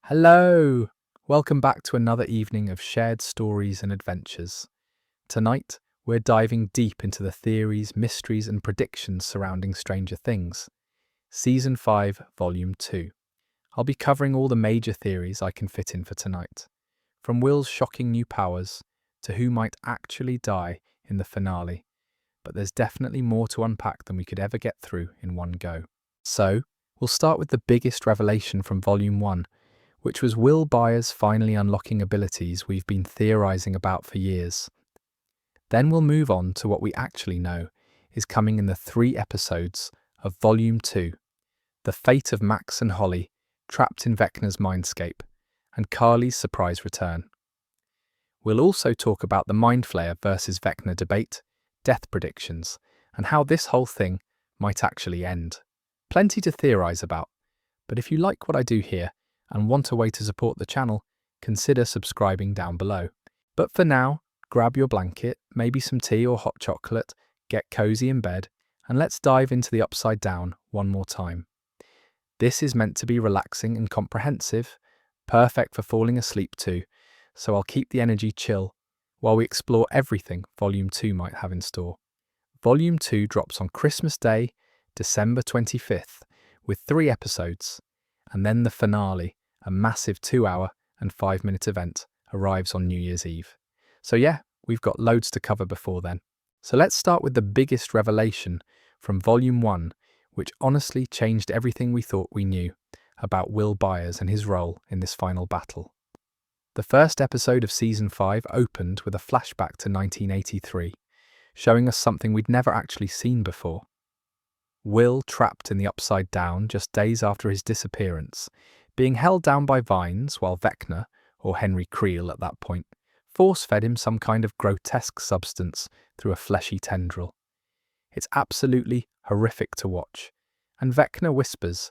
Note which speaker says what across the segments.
Speaker 1: Hello! Welcome back to another evening of shared stories and adventures. Tonight, we're diving deep into the theories, mysteries, and predictions surrounding Stranger Things. Season 5, Volume 2. I'll be covering all the major theories I can fit in for tonight, from Will's shocking new powers to who might actually die in the finale. But there's definitely more to unpack than we could ever get through in one go. So, we'll start with the biggest revelation from Volume 1, which was Will Byers finally unlocking abilities we've been theorising about for years. Then we'll move on to what we actually know is coming in the 3 episodes of Volume 2, the fate of Max and Holly trapped in Vecna's mindscape, and Carly's surprise return. We'll also talk about the Mind Flayer versus Vecna debate, death predictions, and how this whole thing might actually end. Plenty to theorise about, but if you like what I do here, and want a way to support the channel, consider subscribing down below. But for now, grab your blanket, maybe some tea or hot chocolate, get cozy in bed, and let's dive into the Upside Down one more time. This is meant to be relaxing and comprehensive, perfect for falling asleep too, so I'll keep the energy chill while we explore everything Volume 2 might have in store. Volume 2 drops on Christmas Day, December 25th, with 3 episodes. And then the finale, a massive 2-hour and 5-minute event, arrives on New Year's Eve. So yeah, we've got loads to cover before then. So let's start with the biggest revelation from Volume 1, which honestly changed everything we thought we knew about Will Byers and his role in this final battle. The first episode of Season 5 opened with a flashback to 1983, showing us something we'd never actually seen before. Will trapped in the Upside Down just days after his disappearance, being held down by vines while Vecna, or Henry Creel at that point, force-fed him some kind of grotesque substance through a fleshy tendril. It's absolutely horrific to watch, and Vecna whispers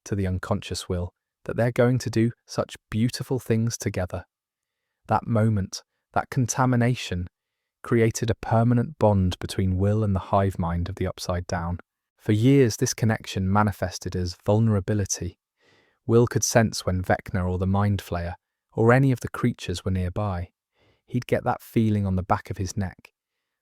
Speaker 1: to the unconscious Will that they're going to do such beautiful things together. That moment, that contamination, created a permanent bond between Will and the hive mind of the Upside Down. For years, this connection manifested as vulnerability. Will could sense when Vecna or the Mind Flayer, or any of the creatures were nearby. He'd get that feeling on the back of his neck,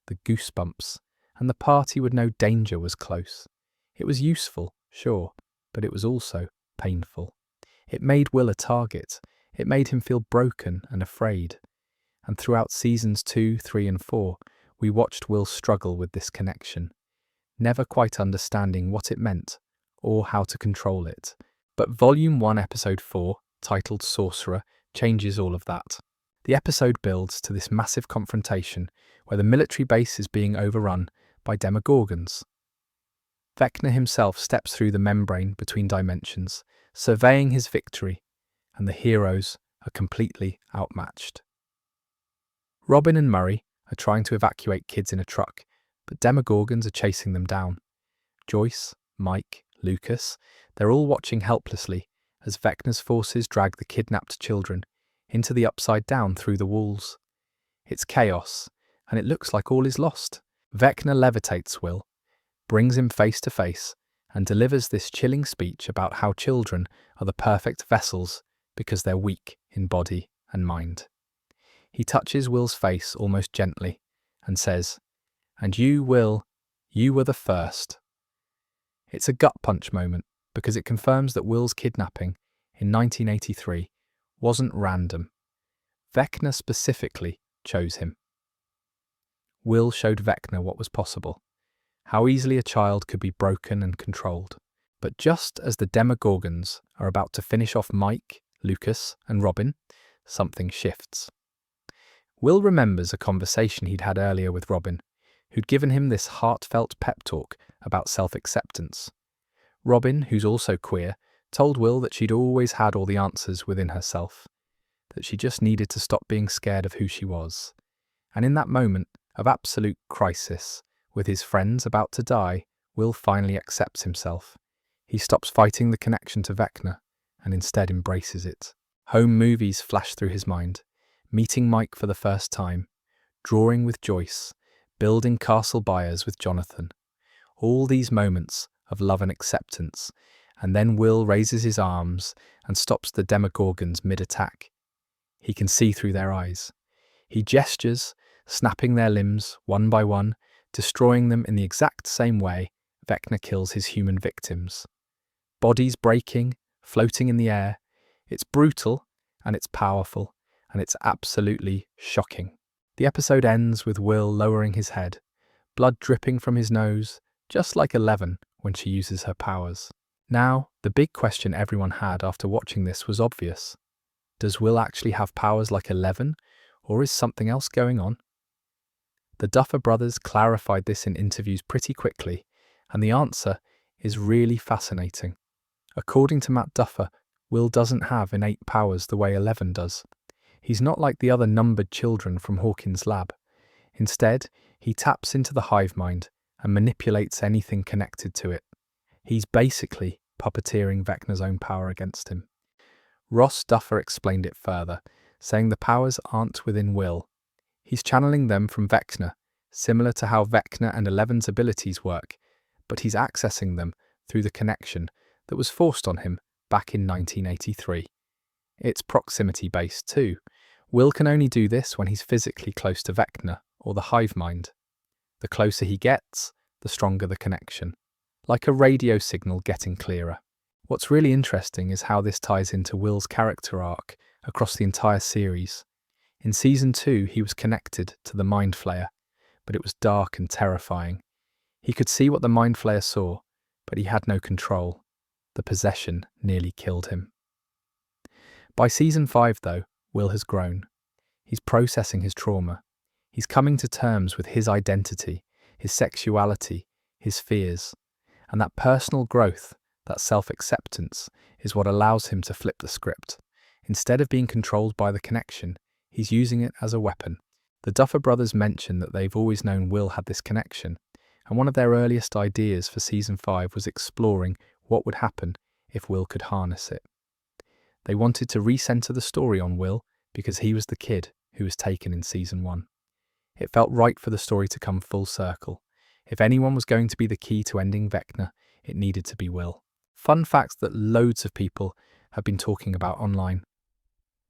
Speaker 1: the goosebumps, and the party would know danger was close. It was useful, sure, but it was also painful. It made Will a target. It made him feel broken and afraid. And throughout Seasons 2, 3 and 4, we watched Will struggle with this connection, never quite understanding what it meant or how to control it. But Volume 1, Episode 4, titled Sorcerer, changes all of that. The episode builds to this massive confrontation where the military base is being overrun by Demogorgons. Vecna himself steps through the membrane between dimensions, surveying his victory, and the heroes are completely outmatched. Robin and Murray are trying to evacuate kids in a truck, but Demogorgons are chasing them down. Joyce, Mike, Lucas, they're all watching helplessly as Vecna's forces drag the kidnapped children into the Upside Down through the walls. It's chaos, and it looks like all is lost. Vecna levitates Will, brings him face to face, and delivers this chilling speech about how children are the perfect vessels because they're weak in body and mind. He touches Will's face almost gently and says, "And you, Will, you were the first." It's a gut punch moment because it confirms that Will's kidnapping in 1983 wasn't random. Vecna specifically chose him. Will showed Vecna what was possible, how easily a child could be broken and controlled. But just as the Demogorgons are about to finish off Mike, Lucas, and Robin, something shifts. Will remembers a conversation he'd had earlier with Robin, who'd given him this heartfelt pep talk about self-acceptance. Robin, who's also queer, told Will that she'd always had all the answers within herself, that she just needed to stop being scared of who she was. And in that moment of absolute crisis, with his friends about to die, Will finally accepts himself. He stops fighting the connection to Vecna and instead embraces it. Home movies flash through his mind, meeting Mike for the first time, drawing with Joyce, building Castle Byers with Jonathan. All these moments of love and acceptance, and then Will raises his arms and stops the Demogorgons mid-attack. He can see through their eyes. He gestures, snapping their limbs one by one, destroying them in the exact same way Vecna kills his human victims. Bodies breaking, floating in the air. It's brutal, and it's powerful, and it's absolutely shocking. The episode ends with Will lowering his head, blood dripping from his nose, just like Eleven when she uses her powers. Now, the big question everyone had after watching this was obvious. Does Will actually have powers like Eleven, or is something else going on? The Duffer Brothers clarified this in interviews pretty quickly, and the answer is really fascinating. According to Matt Duffer, Will doesn't have innate powers the way Eleven does. He's not like the other numbered children from Hawkins' lab. Instead, he taps into the hive mind and manipulates anything connected to it. He's basically puppeteering Vecna's own power against him. Ross Duffer explained it further, saying the powers aren't within Will. He's channeling them from Vecna, similar to how Vecna and Eleven's abilities work, but he's accessing them through the connection that was forced on him back in 1983. It's proximity-based too. Will can only do this when he's physically close to Vecna, or the hive mind. The closer he gets, the stronger the connection. Like a radio signal getting clearer. What's really interesting is how this ties into Will's character arc across the entire series. In Season 2, he was connected to the Mind Flayer, but it was dark and terrifying. He could see what the Mind Flayer saw, but he had no control. The possession nearly killed him. By Season 5, though, Will has grown. He's processing his trauma. He's coming to terms with his identity, his sexuality, his fears. And that personal growth, that self-acceptance, is what allows him to flip the script. Instead of being controlled by the connection, he's using it as a weapon. The Duffer Brothers mention that they've always known Will had this connection, and one of their earliest ideas for Season 5 was exploring what would happen if Will could harness it. They wanted to recenter the story on Will because he was the kid who was taken in Season 1. It felt right for the story to come full circle. If anyone was going to be the key to ending Vecna, it needed to be Will. Fun facts that loads of people have been talking about online.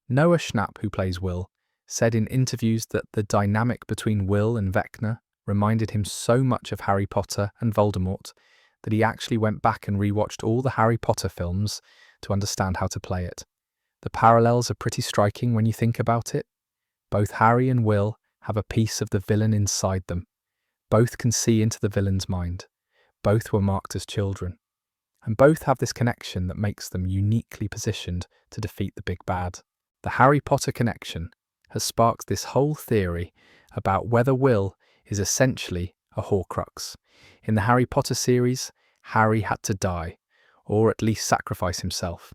Speaker 1: Noah Schnapp, who plays Will, said in interviews that the dynamic between Will and Vecna reminded him so much of Harry Potter and Voldemort that he actually went back and rewatched all the Harry Potter films to understand how to play it. The parallels are pretty striking when you think about it. Both Harry and Will have a piece of the villain inside them. Both can see into the villain's mind. Both were marked as children. And both have this connection that makes them uniquely positioned to defeat the big bad. The Harry Potter connection has sparked this whole theory about whether Will is essentially a Horcrux. In the Harry Potter series, Harry had to die, or at least sacrifice himself,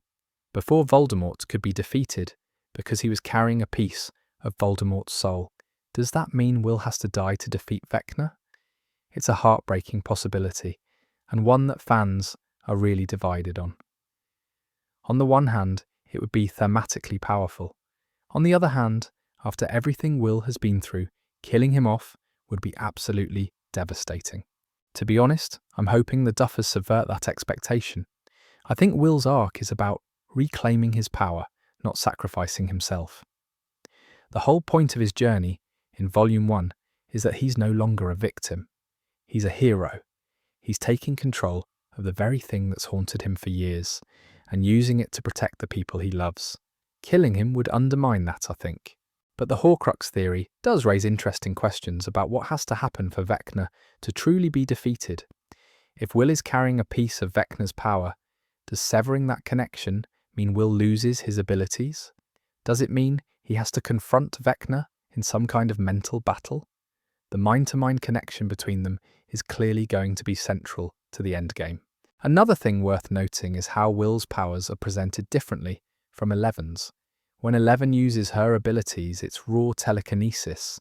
Speaker 1: before Voldemort could be defeated because he was carrying a piece of Voldemort's soul. Does that mean Will has to die to defeat Vecna? It's a heartbreaking possibility, and one that fans are really divided on. On the one hand, it would be thematically powerful. On the other hand, after everything Will has been through, killing him off would be absolutely devastating. To be honest, I'm hoping the Duffers subvert that expectation. I think Will's arc is about reclaiming his power, not sacrificing himself. The whole point of his journey in Volume 1 is that he's no longer a victim. He's a hero. He's taking control of the very thing that's haunted him for years and using it to protect the people he loves. Killing him would undermine that, I think. But the Horcrux theory does raise interesting questions about what has to happen for Vecna to truly be defeated. If Will is carrying a piece of Vecna's power, does severing that connection mean Will loses his abilities? Does it mean he has to confront Vecna in some kind of mental battle? The mind-to-mind connection between them is clearly going to be central to the endgame. Another thing worth noting is how Will's powers are presented differently from Eleven's. When Eleven uses her abilities, it's raw telekinesis.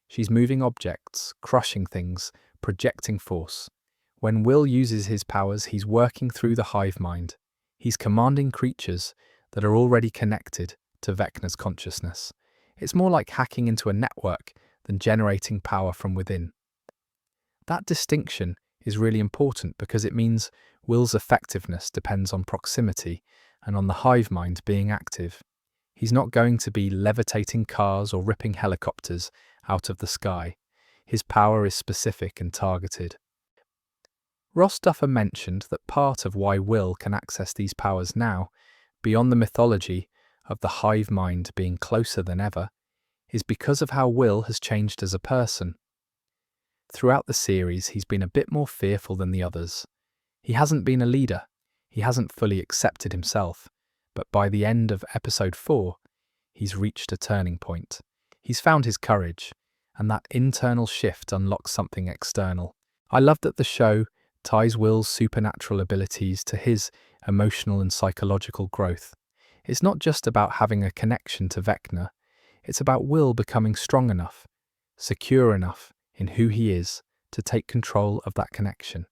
Speaker 1: She's moving objects, crushing things, projecting force. When Will uses his powers, he's working through the hive mind. He's commanding creatures that are already connected to Vecna's consciousness. It's more like hacking into a network than generating power from within. That distinction is really important because it means Will's effectiveness depends on proximity and on the hive mind being active. He's not going to be levitating cars or ripping helicopters out of the sky. His power is specific and targeted. Ross Duffer mentioned that part of why Will can access these powers now, beyond the mythology of the hive mind being closer than ever, is because of how Will has changed as a person. Throughout the series, he's been a bit more fearful than the others. He hasn't been a leader. He hasn't fully accepted himself. But by the end of episode 4, he's reached a turning point. He's found his courage, and that internal shift unlocks something external. I love that the show ties Will's supernatural abilities to his emotional and psychological growth. It's not just about having a connection to Vecna, it's about Will becoming strong enough, secure enough in who he is to take control of that connection.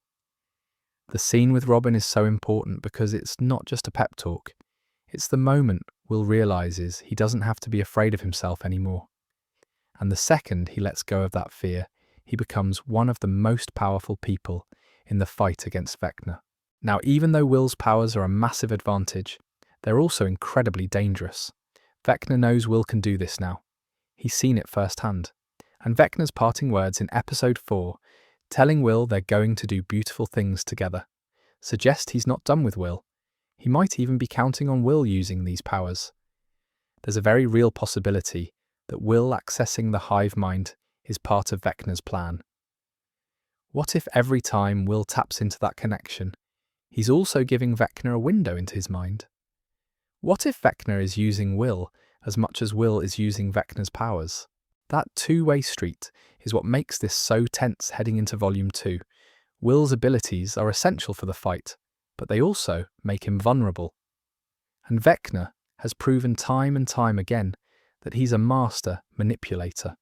Speaker 1: The scene with Robin is so important because it's not just a pep talk. It's the moment Will realizes he doesn't have to be afraid of himself anymore. And the second he lets go of that fear, he becomes one of the most powerful people in the fight against Vecna. Now, even though Will's powers are a massive advantage, they're also incredibly dangerous. Vecna knows Will can do this now. He's seen it firsthand. And Vecna's parting words in episode 4, telling Will they're going to do beautiful things together, suggest he's not done with Will. He might even be counting on Will using these powers. There's a very real possibility that Will accessing the hive mind is part of Vecna's plan. What if every time Will taps into that connection, he's also giving Vecna a window into his mind? What if Vecna is using Will as much as Will is using Vecna's powers? That two-way street is what makes this so tense heading into Volume 2. Will's abilities are essential for the fight, but they also make him vulnerable. And Vecna has proven time and time again that he's a master manipulator.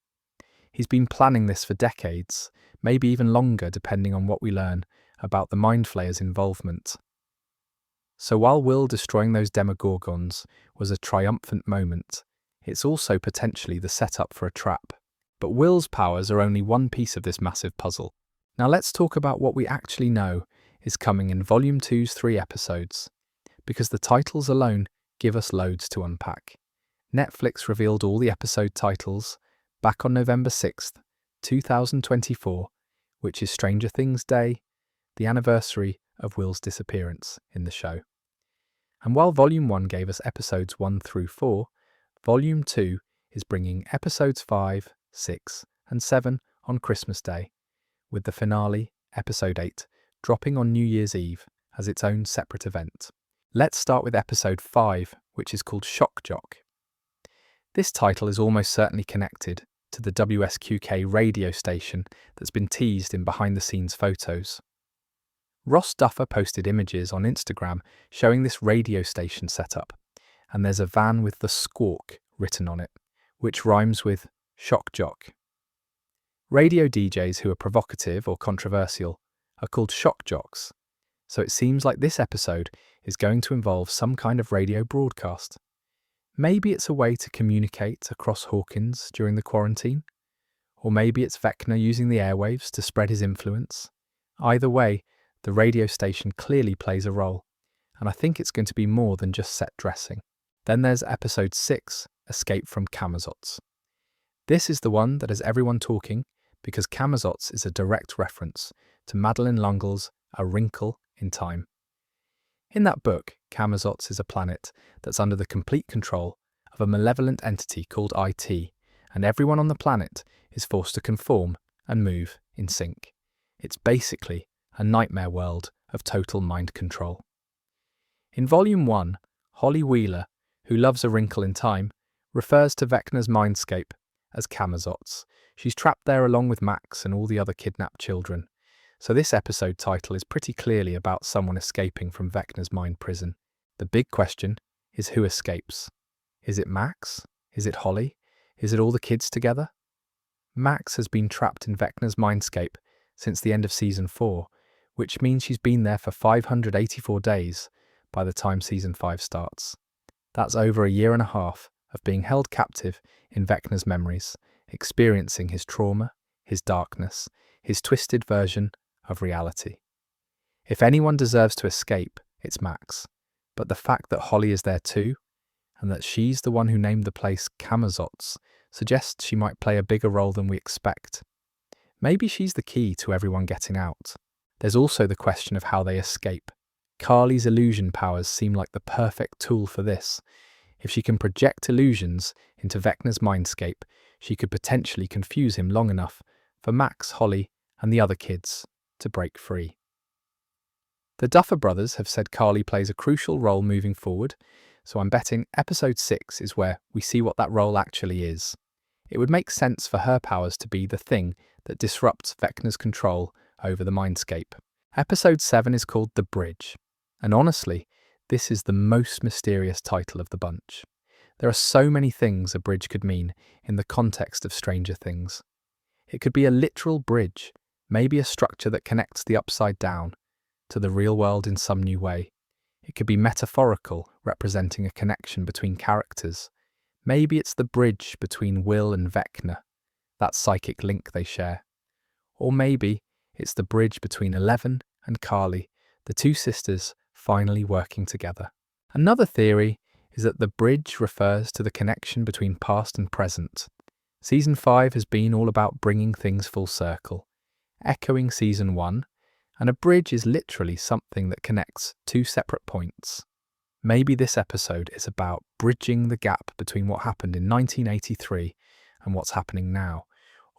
Speaker 1: He's been planning this for decades, maybe even longer depending on what we learn about the Mind Flayer's involvement. So while Will destroying those Demogorgons was a triumphant moment, it's also potentially the setup for a trap. But Will's powers are only one piece of this massive puzzle. Now let's talk about what we actually know is coming in Volume 2's 3 episodes, because the titles alone give us loads to unpack. Netflix revealed all the episode titles back on November 6th, 2024, which is Stranger Things Day, the anniversary of Will's disappearance in the show. And while Volume 1 gave us episodes 1 through 4, Volume 2 is bringing episodes 5, 6, and 7 on Christmas Day, with the finale, episode 8, dropping on New Year's Eve as its own separate event. Let's start with episode 5, which is called Shock Jock. This title is almost certainly connected to the WSQK radio station that's been teased in behind-the-scenes photos. Ross Duffer posted images on Instagram showing this radio station setup, and there's a van with the squawk written on it, which rhymes with shock jock. Radio DJs who are provocative or controversial are called shock jocks, so it seems like this episode is going to involve some kind of radio broadcast. Maybe it's a way to communicate across Hawkins during the quarantine, or maybe it's Vecna using the airwaves to spread his influence. Either way, the radio station clearly plays a role, and I think it's going to be more than just set dressing. Then there's episode 6, Escape from Camazotz. This is the one that has everyone talking because Camazotz is a direct reference to Madeleine L'Engle's A Wrinkle in Time. In that book, Camazotz is a planet that's under the complete control of a malevolent entity called IT, and everyone on the planet is forced to conform and move in sync. It's basically a nightmare world of total mind control. In Volume 1, Holly Wheeler, who loves A Wrinkle in Time, refers to Vecna's mindscape as Camazotz. She's trapped there along with Max and all the other kidnapped children. So this episode title is pretty clearly about someone escaping from Vecna's mind prison. The big question is who escapes? Is it Max? Is it Holly? Is it all the kids together? Max has been trapped in Vecna's mindscape since the end of Season 4, which means she's been there for 584 days by the time Season 5 starts. That's over a year and a half of being held captive in Vecna's memories, experiencing his trauma, his darkness, his twisted version of reality. If anyone deserves to escape, it's Max. But the fact that Holly is there too, and that she's the one who named the place Camazotz, suggests she might play a bigger role than we expect. Maybe she's the key to everyone getting out. There's also the question of how they escape. Carly's illusion powers seem like the perfect tool for this. If she can project illusions into Vecna's mindscape, she could potentially confuse him long enough for Max, Holly, and the other kids to break free. The Duffer Brothers have said Carly plays a crucial role moving forward, so I'm betting episode 6 is where we see what that role actually is. It would make sense for her powers to be the thing that disrupts Vecna's control over the mindscape. Episode 7 is called The Bridge, and honestly, this is the most mysterious title of the bunch. There are so many things a bridge could mean in the context of Stranger Things. It could be a literal bridge, maybe a structure that connects the upside down to the real world in some new way. It could be metaphorical, representing a connection between characters. Maybe it's the bridge between Will and Vecna, that psychic link they share. Or maybe it's the bridge between Eleven and Carly, the two sisters finally working together. Another theory is that the bridge refers to the connection between past and present. Season 5 has been all about bringing things full circle, echoing Season 1, and a bridge is literally something that connects two separate points. Maybe this episode is about bridging the gap between what happened in 1983 and what's happening now.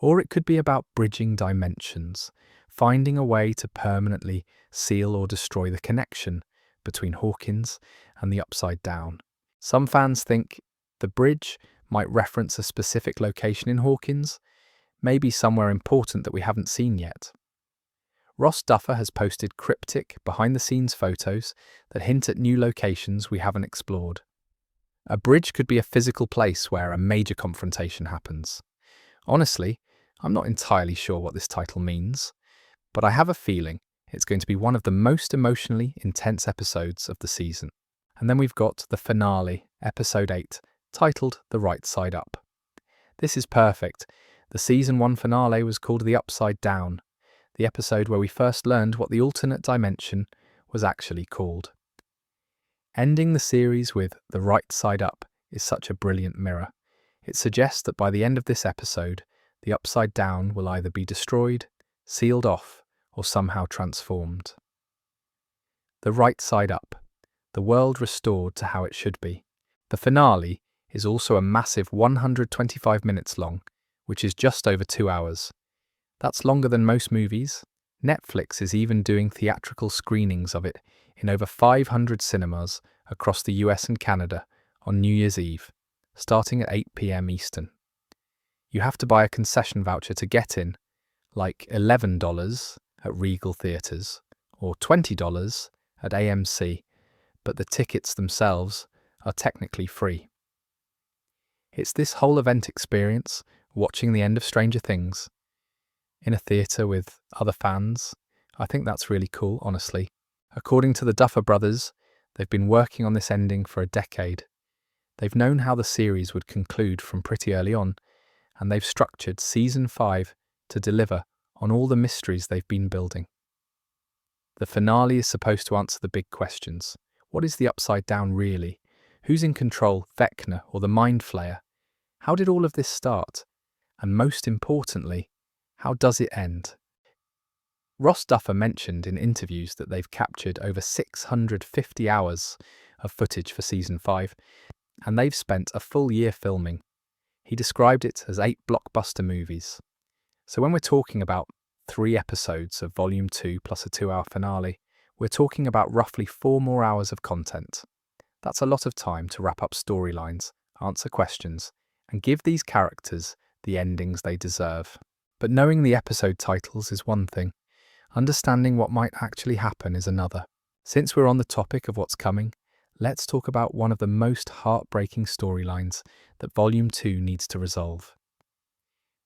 Speaker 1: Or it could be about bridging dimensions, finding a way to permanently seal or destroy the connection between Hawkins and the Upside Down. Some fans think the bridge might reference a specific location in Hawkins, maybe somewhere important that we haven't seen yet. Ross Duffer has posted cryptic, behind-the-scenes photos that hint at new locations we haven't explored. A bridge could be a physical place where a major confrontation happens. Honestly, I'm not entirely sure what this title means, but I have a feeling it's going to be one of the most emotionally intense episodes of the season. And then we've got the finale, episode 8, titled The Right Side Up. This is perfect. The season 1 finale was called The Upside Down, the episode where we first learned what the alternate dimension was actually called. Ending the series with The Right Side Up is such a brilliant mirror. It suggests that by the end of this episode, the Upside Down will either be destroyed, sealed off, or somehow transformed. The Right Side Up, the world restored to how it should be. The finale is also a massive 125 minutes long, which is just over 2 hours. That's longer than most movies. Netflix is even doing theatrical screenings of it in over 500 cinemas across the US and Canada on New Year's Eve, starting at 8 p.m. Eastern. You have to buy a concession voucher to get in, like $11 at Regal Theatres or $20 at AMC, but the tickets themselves are technically free. It's this whole event experience, watching the end of Stranger Things in a theatre with other fans. I think that's really cool, honestly. According to the Duffer Brothers, they've been working on this ending for a decade. They've known how the series would conclude from pretty early on, and they've structured Season 5 to deliver on all the mysteries they've been building. The finale is supposed to answer the big questions. What is the Upside Down really? Who's in control, Vecna or the Mind Flayer? How did all of this start? And most importantly, how does it end? Ross Duffer mentioned in interviews that they've captured over 650 hours of footage for Season 5, and they've spent a full year filming. He described it as 8 blockbuster movies. So when we're talking about 3 episodes of Volume 2 plus a 2-hour finale, we're talking about roughly 4 more hours of content. That's a lot of time to wrap up storylines, answer questions, and give these characters the endings they deserve. But knowing the episode titles is one thing. Understanding what might actually happen is another. Since we're on the topic of what's coming, let's talk about one of the most heartbreaking storylines that Volume 2 needs to resolve.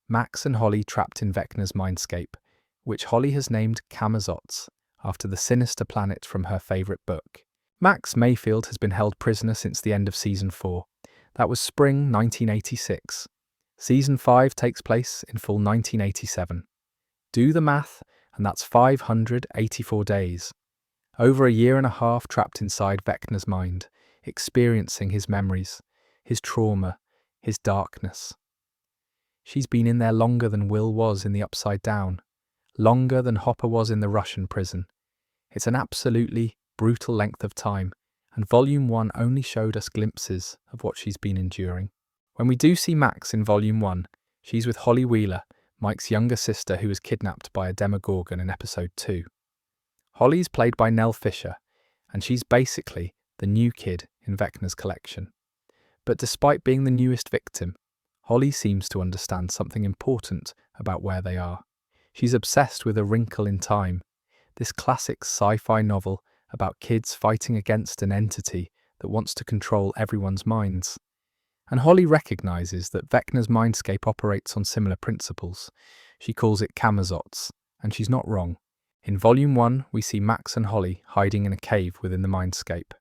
Speaker 1: Max and Holly trapped in Vecna's mindscape, which Holly has named Camazotz, after the sinister planet from her favourite book. Max Mayfield has been held prisoner since the end of Season 4. That was spring 1986. Season 5 takes place in fall 1987. Do the math, and that's 584 days. Over a year and a half trapped inside Vecna's mind, experiencing his memories, his trauma, his darkness. She's been in there longer than Will was in the Upside Down, longer than Hopper was in the Russian prison. It's an absolutely brutal length of time, and Volume 1 only showed us glimpses of what she's been enduring. When we do see Max in Volume 1, she's with Holly Wheeler, Mike's younger sister who was kidnapped by a Demogorgon in Episode 2. Holly's played by Nell Fisher, and she's basically the new kid in Vecna's collection. But despite being the newest victim, Holly seems to understand something important about where they are. She's obsessed with A Wrinkle in Time, this classic sci-fi novel about kids fighting against an entity that wants to control everyone's minds. And Holly recognizes that Vecna's mindscape operates on similar principles. She calls it Camazotz, and she's not wrong. In Volume 1, we see Max and Holly hiding in a cave within the mindscape.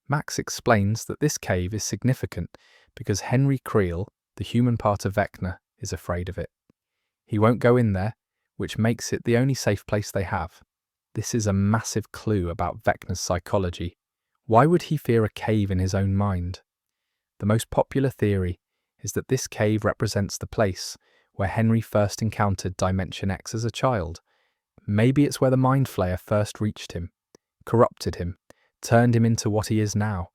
Speaker 1: Max explains that this cave is significant because Henry Creel, the human part of Vecna, is afraid of it. He won't go in there, which makes it the only safe place they have. This is a massive clue about Vecna's psychology. Why would he fear a cave in his own mind? The most popular theory is that this cave represents the place where Henry first encountered Dimension X as a child. Maybe it's where the Mind Flayer first reached him, corrupted him, turned him into what he is now.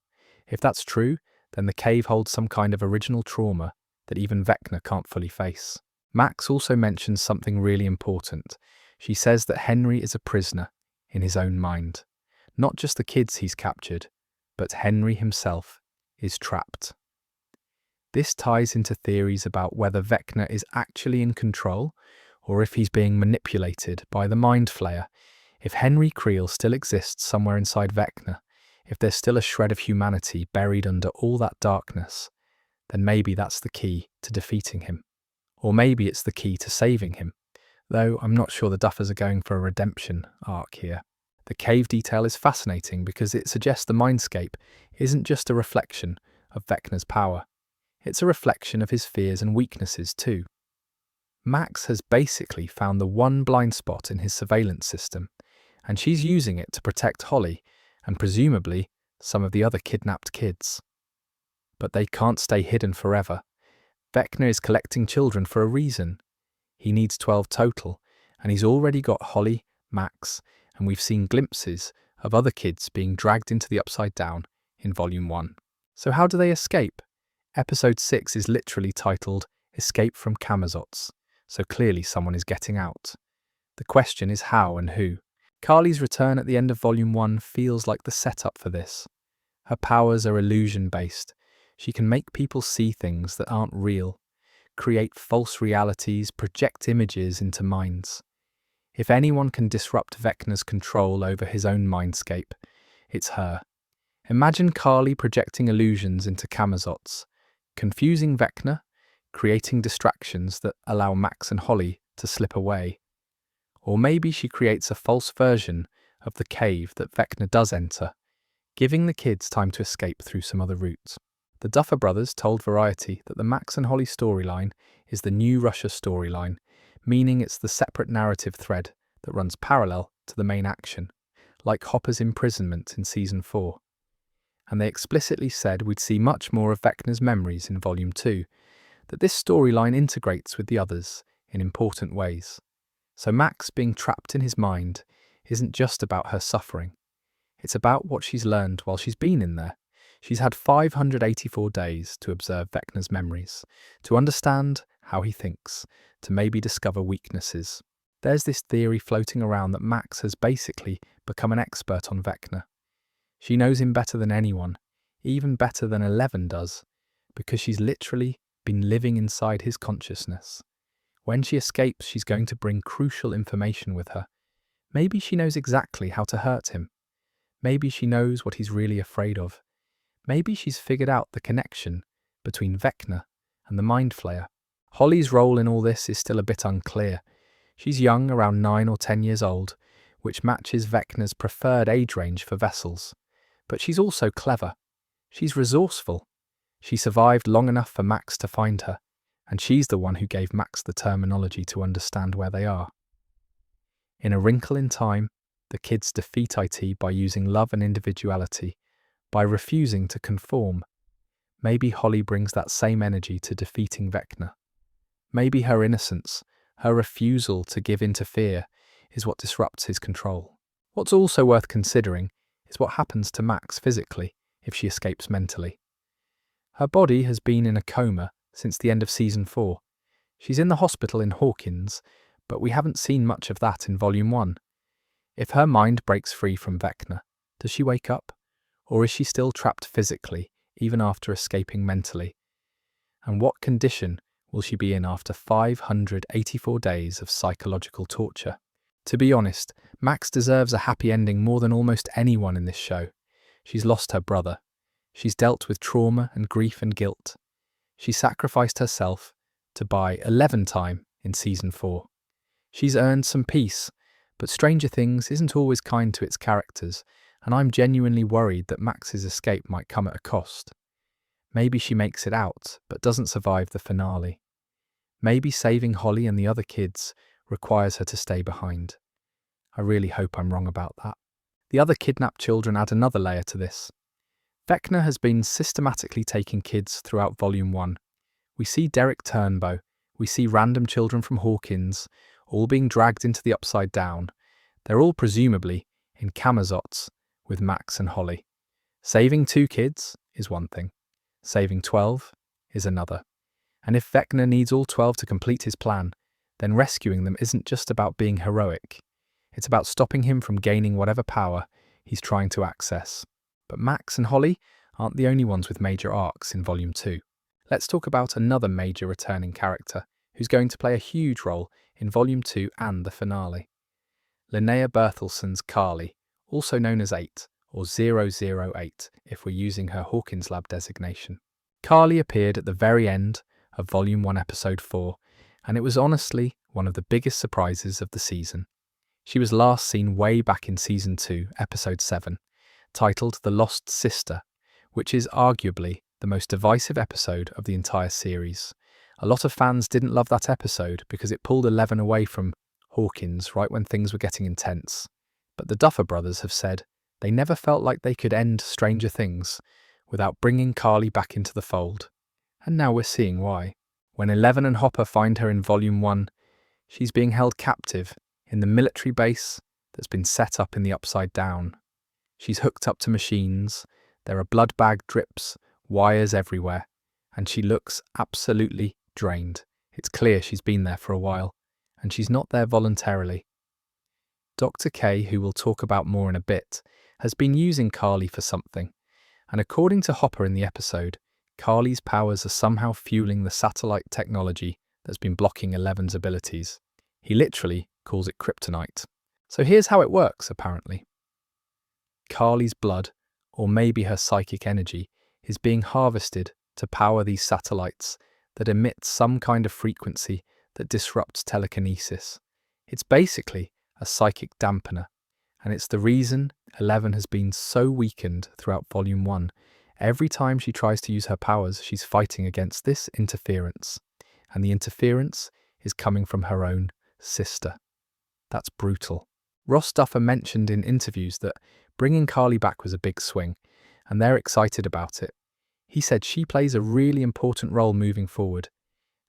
Speaker 1: If that's true, then the cave holds some kind of original trauma that even Vecna can't fully face. Max also mentions something really important. She says that Henry is a prisoner in his own mind. Not just the kids he's captured, but Henry himself is trapped. This ties into theories about whether Vecna is actually in control or if he's being manipulated by the Mind Flayer. If Henry Creel still exists somewhere inside Vecna, if there's still a shred of humanity buried under all that darkness, then maybe that's the key to defeating him. Or maybe it's the key to saving him, though I'm not sure the Duffers are going for a redemption arc here. The cave detail is fascinating because it suggests the mindscape isn't just a reflection of Vecna's power, it's a reflection of his fears and weaknesses too. Max has basically found the one blind spot in his surveillance system, and she's using it to protect Holly and presumably some of the other kidnapped kids. But they can't stay hidden forever. Vecna is collecting children for a reason. He needs 12 total, and he's already got Holly, Max, and we've seen glimpses of other kids being dragged into the Upside Down in Volume 1. So how do they escape? Episode 6 is literally titled Escape from Camazotz, so clearly someone is getting out. The question is how and who. Carly's return at the end of Volume 1 feels like the setup for this. Her powers are illusion-based. She can make people see things that aren't real, create false realities, project images into minds. If anyone can disrupt Vecna's control over his own mindscape, it's her. Imagine Carly projecting illusions into Camazotz, confusing Vecna, creating distractions that allow Max and Holly to slip away. Or maybe she creates a false version of the cave that Vecna does enter, giving the kids time to escape through some other route. The Duffer Brothers told Variety that the Max and Holly storyline is the new Russia storyline, meaning it's the separate narrative thread that runs parallel to the main action, like Hopper's imprisonment in Season 4. And they explicitly said we'd see much more of Vecna's memories in Volume 2, that this storyline integrates with the others in important ways. So Max being trapped in his mind isn't just about her suffering. It's about what she's learned while she's been in there. She's had 584 days to observe Vecna's memories, to understand how he thinks, to maybe discover weaknesses. There's this theory floating around that Max has basically become an expert on Vecna. She knows him better than anyone, even better than Eleven does, because she's literally been living inside his consciousness. When she escapes, she's going to bring crucial information with her. Maybe she knows exactly how to hurt him. Maybe she knows what he's really afraid of. Maybe she's figured out the connection between Vecna and the Mind Flayer. Holly's role in all this is still a bit unclear. She's young, around 9 or 10 years old, which matches Vecna's preferred age range for vessels. But she's also clever. She's resourceful. She survived long enough for Max to find her, and she's the one who gave Max the terminology to understand where they are. In A Wrinkle in Time, The kids defeat IT by using love and individuality, by refusing to conform. Maybe Holly brings that same energy to defeating Vecna. Maybe her innocence, her refusal to give in to fear, is what disrupts his control. What's also worth considering is what happens to Max physically if she escapes mentally. Her body has been in a coma since the end of season 4. She's in the hospital in Hawkins, but we haven't seen much of that in Volume 1. If her mind breaks free from Vecna, does she wake up? Or is she still trapped physically, even after escaping mentally? And what condition will she be in after 584 days of psychological torture? To be honest, Max deserves a happy ending more than almost anyone in this show. She's lost her brother. She's dealt with trauma and grief and guilt. She sacrificed herself to buy 11 time in season 4. She's earned some peace, but Stranger Things isn't always kind to its characters, and I'm genuinely worried that Max's escape might come at a cost. Maybe she makes it out, but doesn't survive the finale. Maybe saving Holly and the other kids requires her to stay behind. I really hope I'm wrong about that. The other kidnapped children add another layer to this. Vecna has been systematically taking kids throughout Volume 1. We see Derek Turnbow, we see random children from Hawkins, all being dragged into the Upside Down. They're all presumably in Camazots with Max and Holly. Saving 2 kids is one thing. Saving 12 is another. And if Vecna needs all 12 to complete his plan, then rescuing them isn't just about being heroic. It's about stopping him from gaining whatever power he's trying to access. But Max and Holly aren't the only ones with major arcs in Volume 2. Let's talk about another major returning character who's going to play a huge role in Volume 2 and the finale. Linnea Berthelson's Carly, also known as 8, or 008 if we're using her Hawkins Lab designation. Carly appeared at the very end of Volume 1 Episode 4, and it was honestly one of the biggest surprises of the season. She was last seen way back in Season 2, Episode 7, titled The Lost Sister, which is arguably the most divisive episode of the entire series. A lot of fans didn't love that episode because it pulled 11 away from Hawkins right when things were getting intense. But the Duffer Brothers have said they never felt like they could end Stranger Things without bringing Carly back into the fold. And now we're seeing why. When Eleven and Hopper find her in Volume 1, she's being held captive in the military base that's been set up in the Upside Down. She's hooked up to machines, there are blood bag drips, wires everywhere, and she looks absolutely drained. It's clear she's been there for a while, and she's not there voluntarily. Dr. K, who we'll talk about more in a bit, has been using Carly for something, and according to Hopper in the episode, Carly's powers are somehow fueling the satellite technology that's been blocking Eleven's abilities. He literally calls it kryptonite. So here's how it works, apparently. Carly's blood, or maybe her psychic energy, is being harvested to power these satellites that emit some kind of frequency that disrupts telekinesis. It's basically a psychic dampener, and it's the reason Eleven has been so weakened throughout Volume 1. Every time she tries to use her powers, she's fighting against this interference, and the interference is coming from her own sister. That's brutal. Ross Duffer mentioned in interviews that bringing Carly back was a big swing, and they're excited about it. He said she plays a really important role moving forward,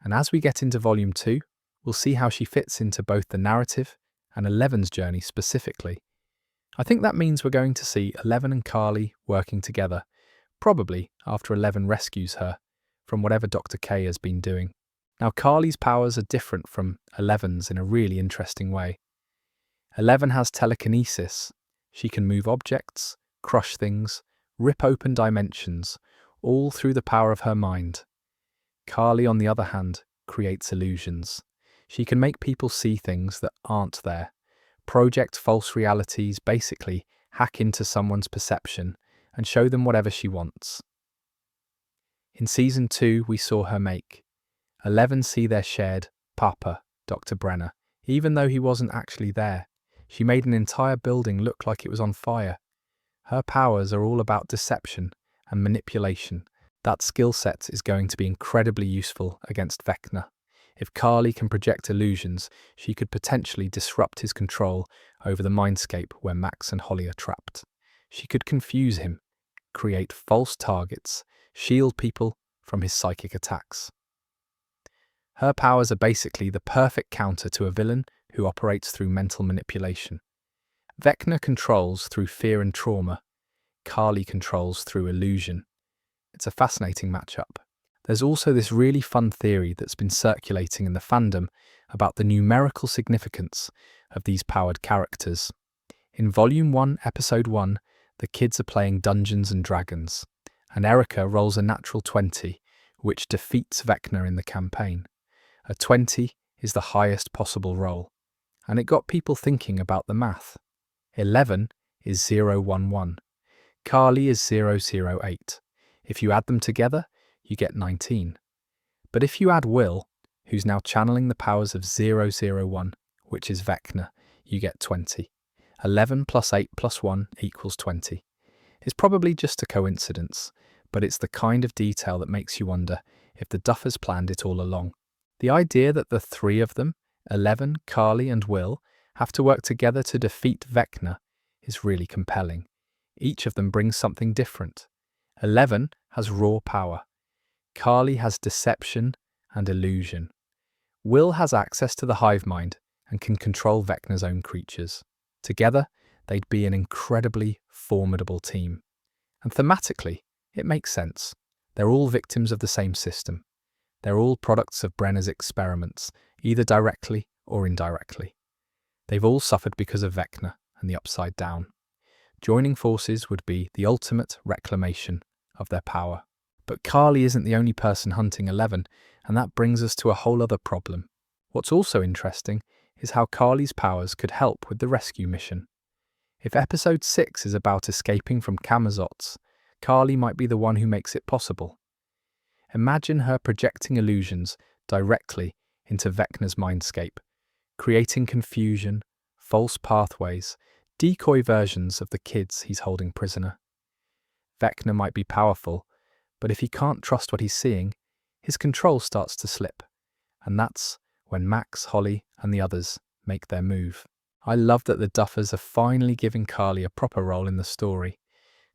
Speaker 1: and as we get into Volume 2, we'll see how she fits into both the narrative and Eleven's journey specifically. I think that means we're going to see Eleven and Carly working together, probably after Eleven rescues her from whatever Dr. K has been doing. Now, Carly's powers are different from Eleven's in a really interesting way. Eleven has telekinesis. She can move objects, crush things, rip open dimensions, all through the power of her mind. Carly, on the other hand, creates illusions. She can make people see things that aren't there, project false realities, basically hack into someone's perception and show them whatever she wants. In Season 2, we saw her make 11 see their shared Papa, Dr. Brenner, even though he wasn't actually there. She made an entire building look like it was on fire. Her powers are all about deception and manipulation. That skill set is going to be incredibly useful against Vecna. If Carly can project illusions, she could potentially disrupt his control over the mindscape where Max and Holly are trapped. She could confuse him, create false targets, shield people from his psychic attacks. Her powers are basically the perfect counter to a villain who operates through mental manipulation. Vecna controls through fear and trauma. Carly controls through illusion. It's a fascinating matchup. There's also this really fun theory that's been circulating in the fandom about the numerical significance of these powered characters. In Volume 1, Episode 1, the kids are playing Dungeons and Dragons, and Erica rolls a natural 20, which defeats Vecna in the campaign. A 20 is the highest possible roll, and it got people thinking about the math. 11 is 011. Carly is 008. If you add them together, you get 19. But if you add Will, who's now channeling the powers of 001, which is Vecna, you get 20. 11 plus 8 plus 1 equals 20. It's probably just a coincidence, but it's the kind of detail that makes you wonder if the Duffers planned it all along. The idea that the three of them, 11, Carly and Will, have to work together to defeat Vecna is really compelling. Each of them brings something different. 11 has raw power. Carly has deception and illusion. Will has access to the hive mind and can control Vecna's own creatures. Together, they'd be an incredibly formidable team. And thematically, it makes sense. They're all victims of the same system. They're all products of Brenner's experiments, either directly or indirectly. They've all suffered because of Vecna and the Upside Down. Joining forces would be the ultimate reclamation of their power. But Carly isn't the only person hunting 11, and that brings us to a whole other problem. What's also interesting is how Carly's powers could help with the rescue mission. If Episode 6 is about escaping from Camazotz, Carly might be the one who makes it possible. Imagine her projecting illusions directly into Vecna's mindscape, creating confusion, false pathways, decoy versions of the kids he's holding prisoner. Vecna might be powerful, but if he can't trust what he's seeing, his control starts to slip. And that's when Max, Holly, and the others make their move. I love that the Duffers are finally giving Carly a proper role in the story.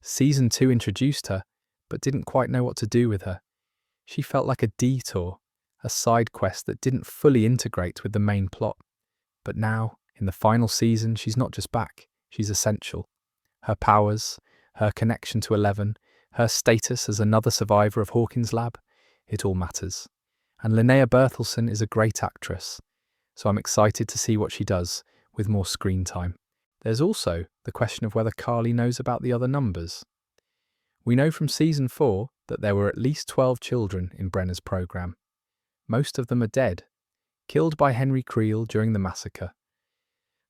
Speaker 1: Season 2 introduced her, but didn't quite know what to do with her. She felt like a detour, a side quest that didn't fully integrate with the main plot. But now, in the final season, she's not just back, she's essential. Her powers, her connection to 11, her status as another survivor of Hawkins' lab, it all matters. And Linnea Berthelsen is a great actress, so I'm excited to see what she does with more screen time. There's also the question of whether Carly knows about the other numbers. We know from Season 4 that there were at least 12 children in Brenner's program. Most of them are dead, killed by Henry Creel during the massacre.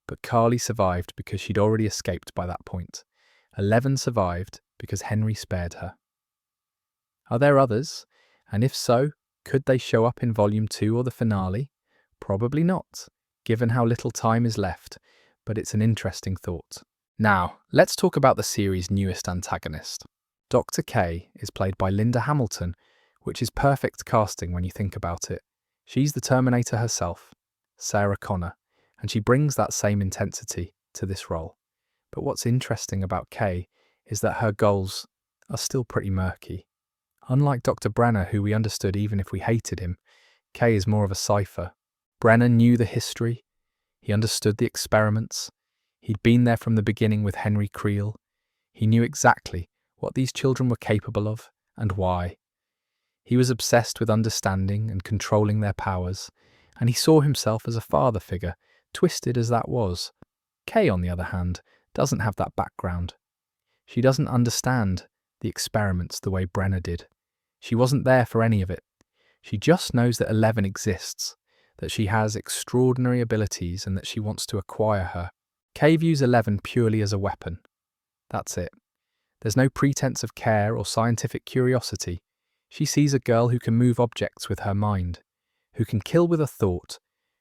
Speaker 1: But Carly survived because she'd already escaped by that point. 11 survived because Henry spared her. Are there others? And if so, could they show up in Volume 2 or the finale? Probably not, given how little time is left, but it's an interesting thought. Now, let's talk about the series' newest antagonist. Dr. K is played by Linda Hamilton, which is perfect casting when you think about it. She's the Terminator herself, Sarah Connor, and she brings that same intensity to this role. But what's interesting about Kay is that her goals are still pretty murky. Unlike Dr. Brenner, who we understood even if we hated him, Kay is more of a cipher. Brenner knew the history, he understood the experiments, he'd been there from the beginning with Henry Creel, he knew exactly what these children were capable of and why. He was obsessed with understanding and controlling their powers, and he saw himself as a father figure, twisted as that was. Kay, on the other hand, doesn't have that background. She doesn't understand the experiments the way Brenner did. She wasn't there for any of it. She just knows that 11 exists, that she has extraordinary abilities and that she wants to acquire her. Kay views 11 purely as a weapon. That's it. There's no pretense of care or scientific curiosity. She sees a girl who can move objects with her mind, who can kill with a thought,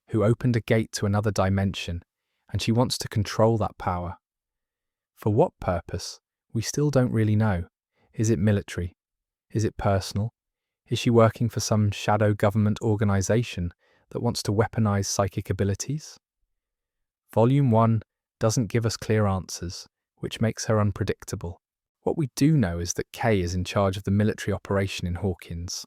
Speaker 1: who opened a gate to another dimension, and she wants to control that power. For what purpose? We still don't really know. Is it military? Is it personal? Is she working for some shadow government organization that wants to weaponize psychic abilities? Volume 1 doesn't give us clear answers, which makes her unpredictable. What we do know is that Kay is in charge of the military operation in Hawkins.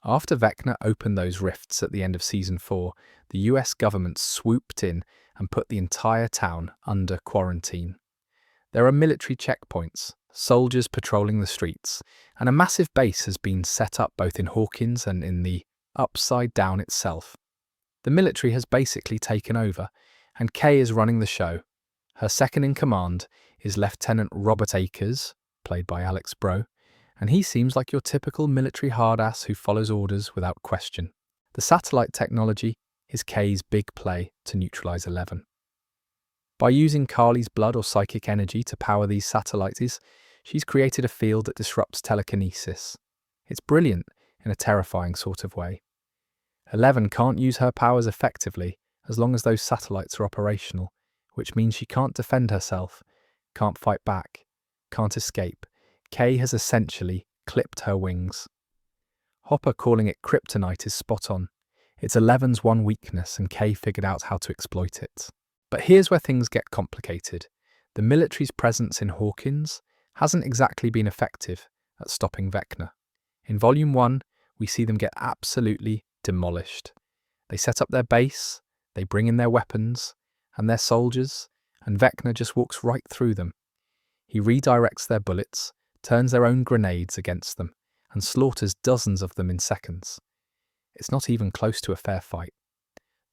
Speaker 1: After Vecna opened those rifts at the end of Season 4, the US government swooped in and put the entire town under quarantine. There are military checkpoints, soldiers patrolling the streets, and a massive base has been set up both in Hawkins and in the Upside Down itself. The military has basically taken over, and Kay is running the show. Her second in command is Lieutenant Robert Akers, played by Alex Bro, and he seems like your typical military hardass who follows orders without question. The satellite technology is Kay's big play to neutralize 11. By using Carly's blood or psychic energy to power these satellites, she's created a field that disrupts telekinesis. It's brilliant in a terrifying sort of way. 11 can't use her powers effectively as long as those satellites are operational, which means she can't defend herself, can't fight back, can't escape. Kay has essentially clipped her wings. Hopper calling it kryptonite is spot on. It's 11's one weakness, and Kay figured out how to exploit it. But here's where things get complicated. The military's presence in Hawkins hasn't exactly been effective at stopping Vecna. In Volume 1, we see them get absolutely demolished. They set up their base, they bring in their weapons and their soldiers, and Vecna just walks right through them. He redirects their bullets, turns their own grenades against them, and slaughters dozens of them in seconds. It's not even close to a fair fight.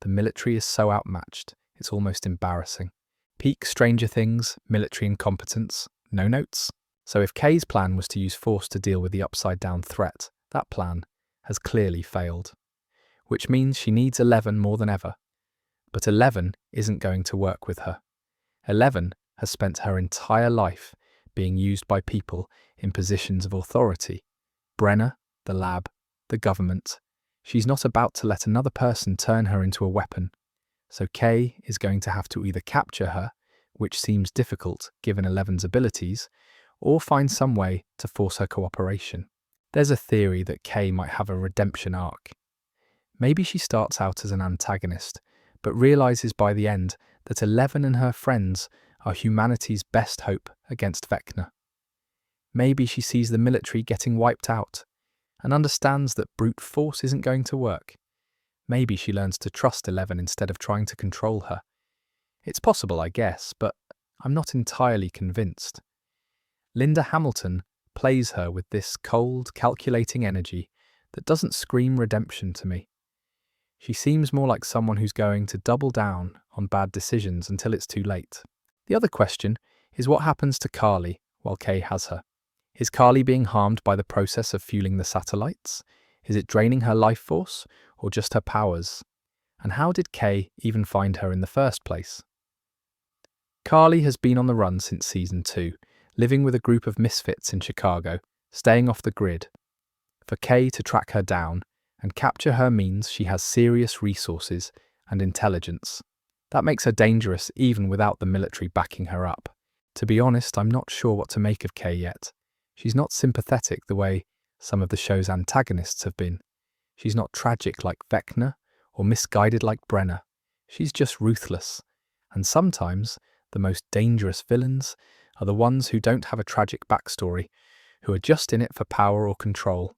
Speaker 1: The military is so outmatched, it's almost embarrassing. Peak Stranger Things, military incompetence, no notes? So if Kay's plan was to use force to deal with the upside-down threat, that plan has clearly failed. Which means she needs 11 more than ever. But 11 isn't going to work with her. 11 has spent her entire life being used by people in positions of authority. Brenner, the lab, the government. She's not about to let another person turn her into a weapon. So Kay is going to have to either capture her, which seems difficult given 11's abilities, or find some way to force her cooperation. There's a theory that Kay might have a redemption arc. Maybe she starts out as an antagonist, but realizes by the end that 11 and her friends are humanity's best hope against Vecna. Maybe she sees the military getting wiped out and understands that brute force isn't going to work. Maybe she learns to trust 11 instead of trying to control her. It's possible, I guess, but I'm not entirely convinced. Linda Hamilton plays her with this cold, calculating energy that doesn't scream redemption to me. She seems more like someone who's going to double down on bad decisions until it's too late. The other question is what happens to Carly while Kay has her. Is Carly being harmed by the process of fueling the satellites? Is it draining her life force or just her powers? And how did Kay even find her in the first place? Carly has been on the run since Season 2, living with a group of misfits in Chicago, staying off the grid. For Kay to track her down and capture her means she has serious resources and intelligence. That makes her dangerous even without the military backing her up. To be honest, I'm not sure what to make of Kay yet. She's not sympathetic the way some of the show's antagonists have been. She's not tragic like Vecna or misguided like Brenner. She's just ruthless. And sometimes the most dangerous villains are the ones who don't have a tragic backstory, who are just in it for power or control.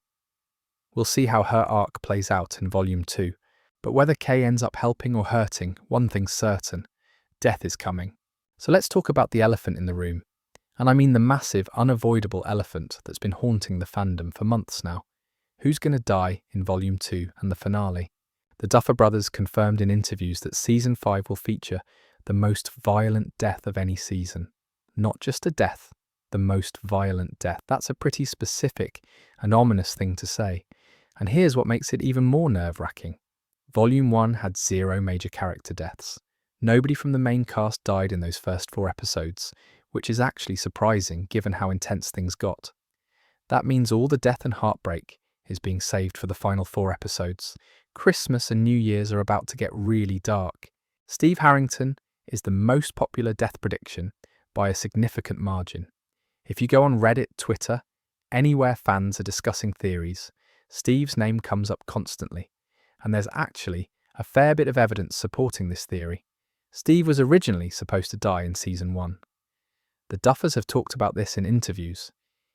Speaker 1: We'll see how her arc plays out in Volume 2, but whether Kay ends up helping or hurting, one thing's certain: death is coming. So let's talk about the elephant in the room. And I mean the massive, unavoidable elephant that's been haunting the fandom for months now. Who's going to die in Volume 2 and the finale? The Duffer Brothers confirmed in interviews that Season 5 will feature the most violent death of any season. Not just a death, the most violent death. That's a pretty specific and ominous thing to say. And here's what makes it even more nerve-wracking. Volume 1 had 0 major character deaths. Nobody from the main cast died in those first 4 episodes, which is actually surprising given how intense things got. That means all the death and heartbreak is being saved for the final 4 episodes. Christmas and New Year's are about to get really dark. Steve Harrington is the most popular death prediction by a significant margin. If you go on Reddit, Twitter, anywhere fans are discussing theories, Steve's name comes up constantly. and there's actually a fair bit of evidence supporting this theory. Steve was originally supposed to die in season 1. The Duffers have talked about this in interviews.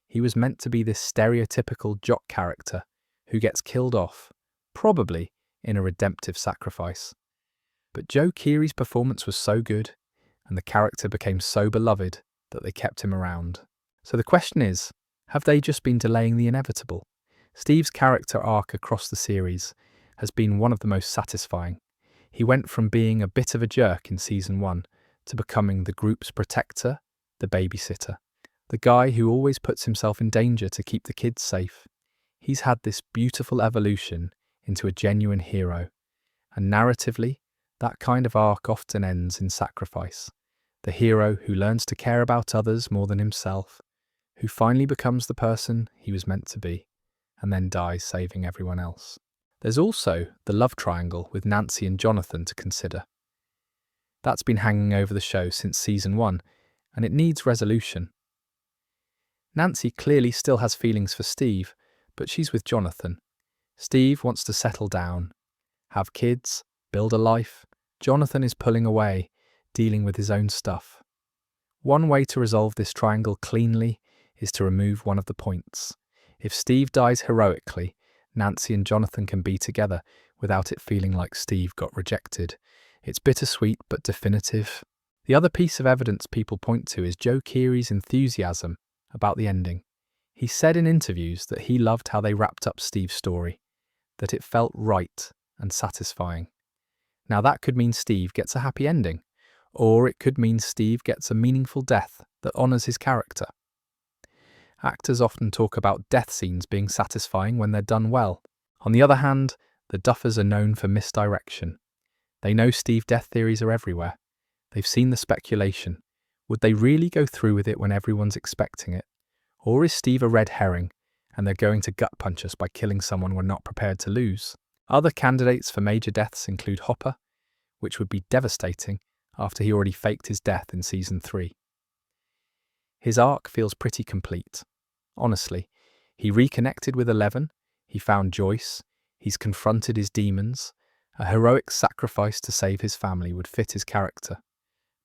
Speaker 1: He was meant to be this stereotypical jock character who gets killed off, probably in a redemptive sacrifice. But Joe Keery's performance was so good, and the character became so beloved that they kept him around. So the question is, have they just been delaying the inevitable? Steve's character arc across the series has been one of the most satisfying. He went from being a bit of a jerk in season 1 to becoming the group's protector, the babysitter, the guy who always puts himself in danger to keep the kids safe. He's had this beautiful evolution into a genuine hero, and narratively, that kind of arc often ends in sacrifice. The hero who learns to care about others more than himself, who finally becomes the person he was meant to be, and then dies saving everyone else. There's also the love triangle with Nancy and Jonathan to consider. That's been hanging over the show since season 1, and it needs resolution. Nancy clearly still has feelings for Steve, but she's with Jonathan. Steve wants to settle down, have kids, build a life. Jonathan is pulling away, dealing with his own stuff. One way to resolve this triangle cleanly is to remove one of the points. If Steve dies heroically, Nancy and Jonathan can be together without it feeling like Steve got rejected. It's bittersweet but definitive. The other piece of evidence people point to is Joe Keery's enthusiasm about the ending. He said in interviews that he loved how they wrapped up Steve's story, that it felt right and satisfying. Now that could mean Steve gets a happy ending, or it could mean Steve gets a meaningful death that honours his character. Actors often talk about death scenes being satisfying when they're done well. On the other hand, the Duffers are known for misdirection. They know Steve death theories are everywhere. They've seen the speculation. Would they really go through with it when everyone's expecting it? Or is Steve a red herring, and they're going to gut punch us by killing someone we're not prepared to lose? Other candidates for major deaths include Hopper, which would be devastating after he already faked his death in season 3. His arc feels pretty complete. Honestly, he reconnected with Eleven, he found Joyce, he's confronted his demons. A heroic sacrifice to save his family would fit his character.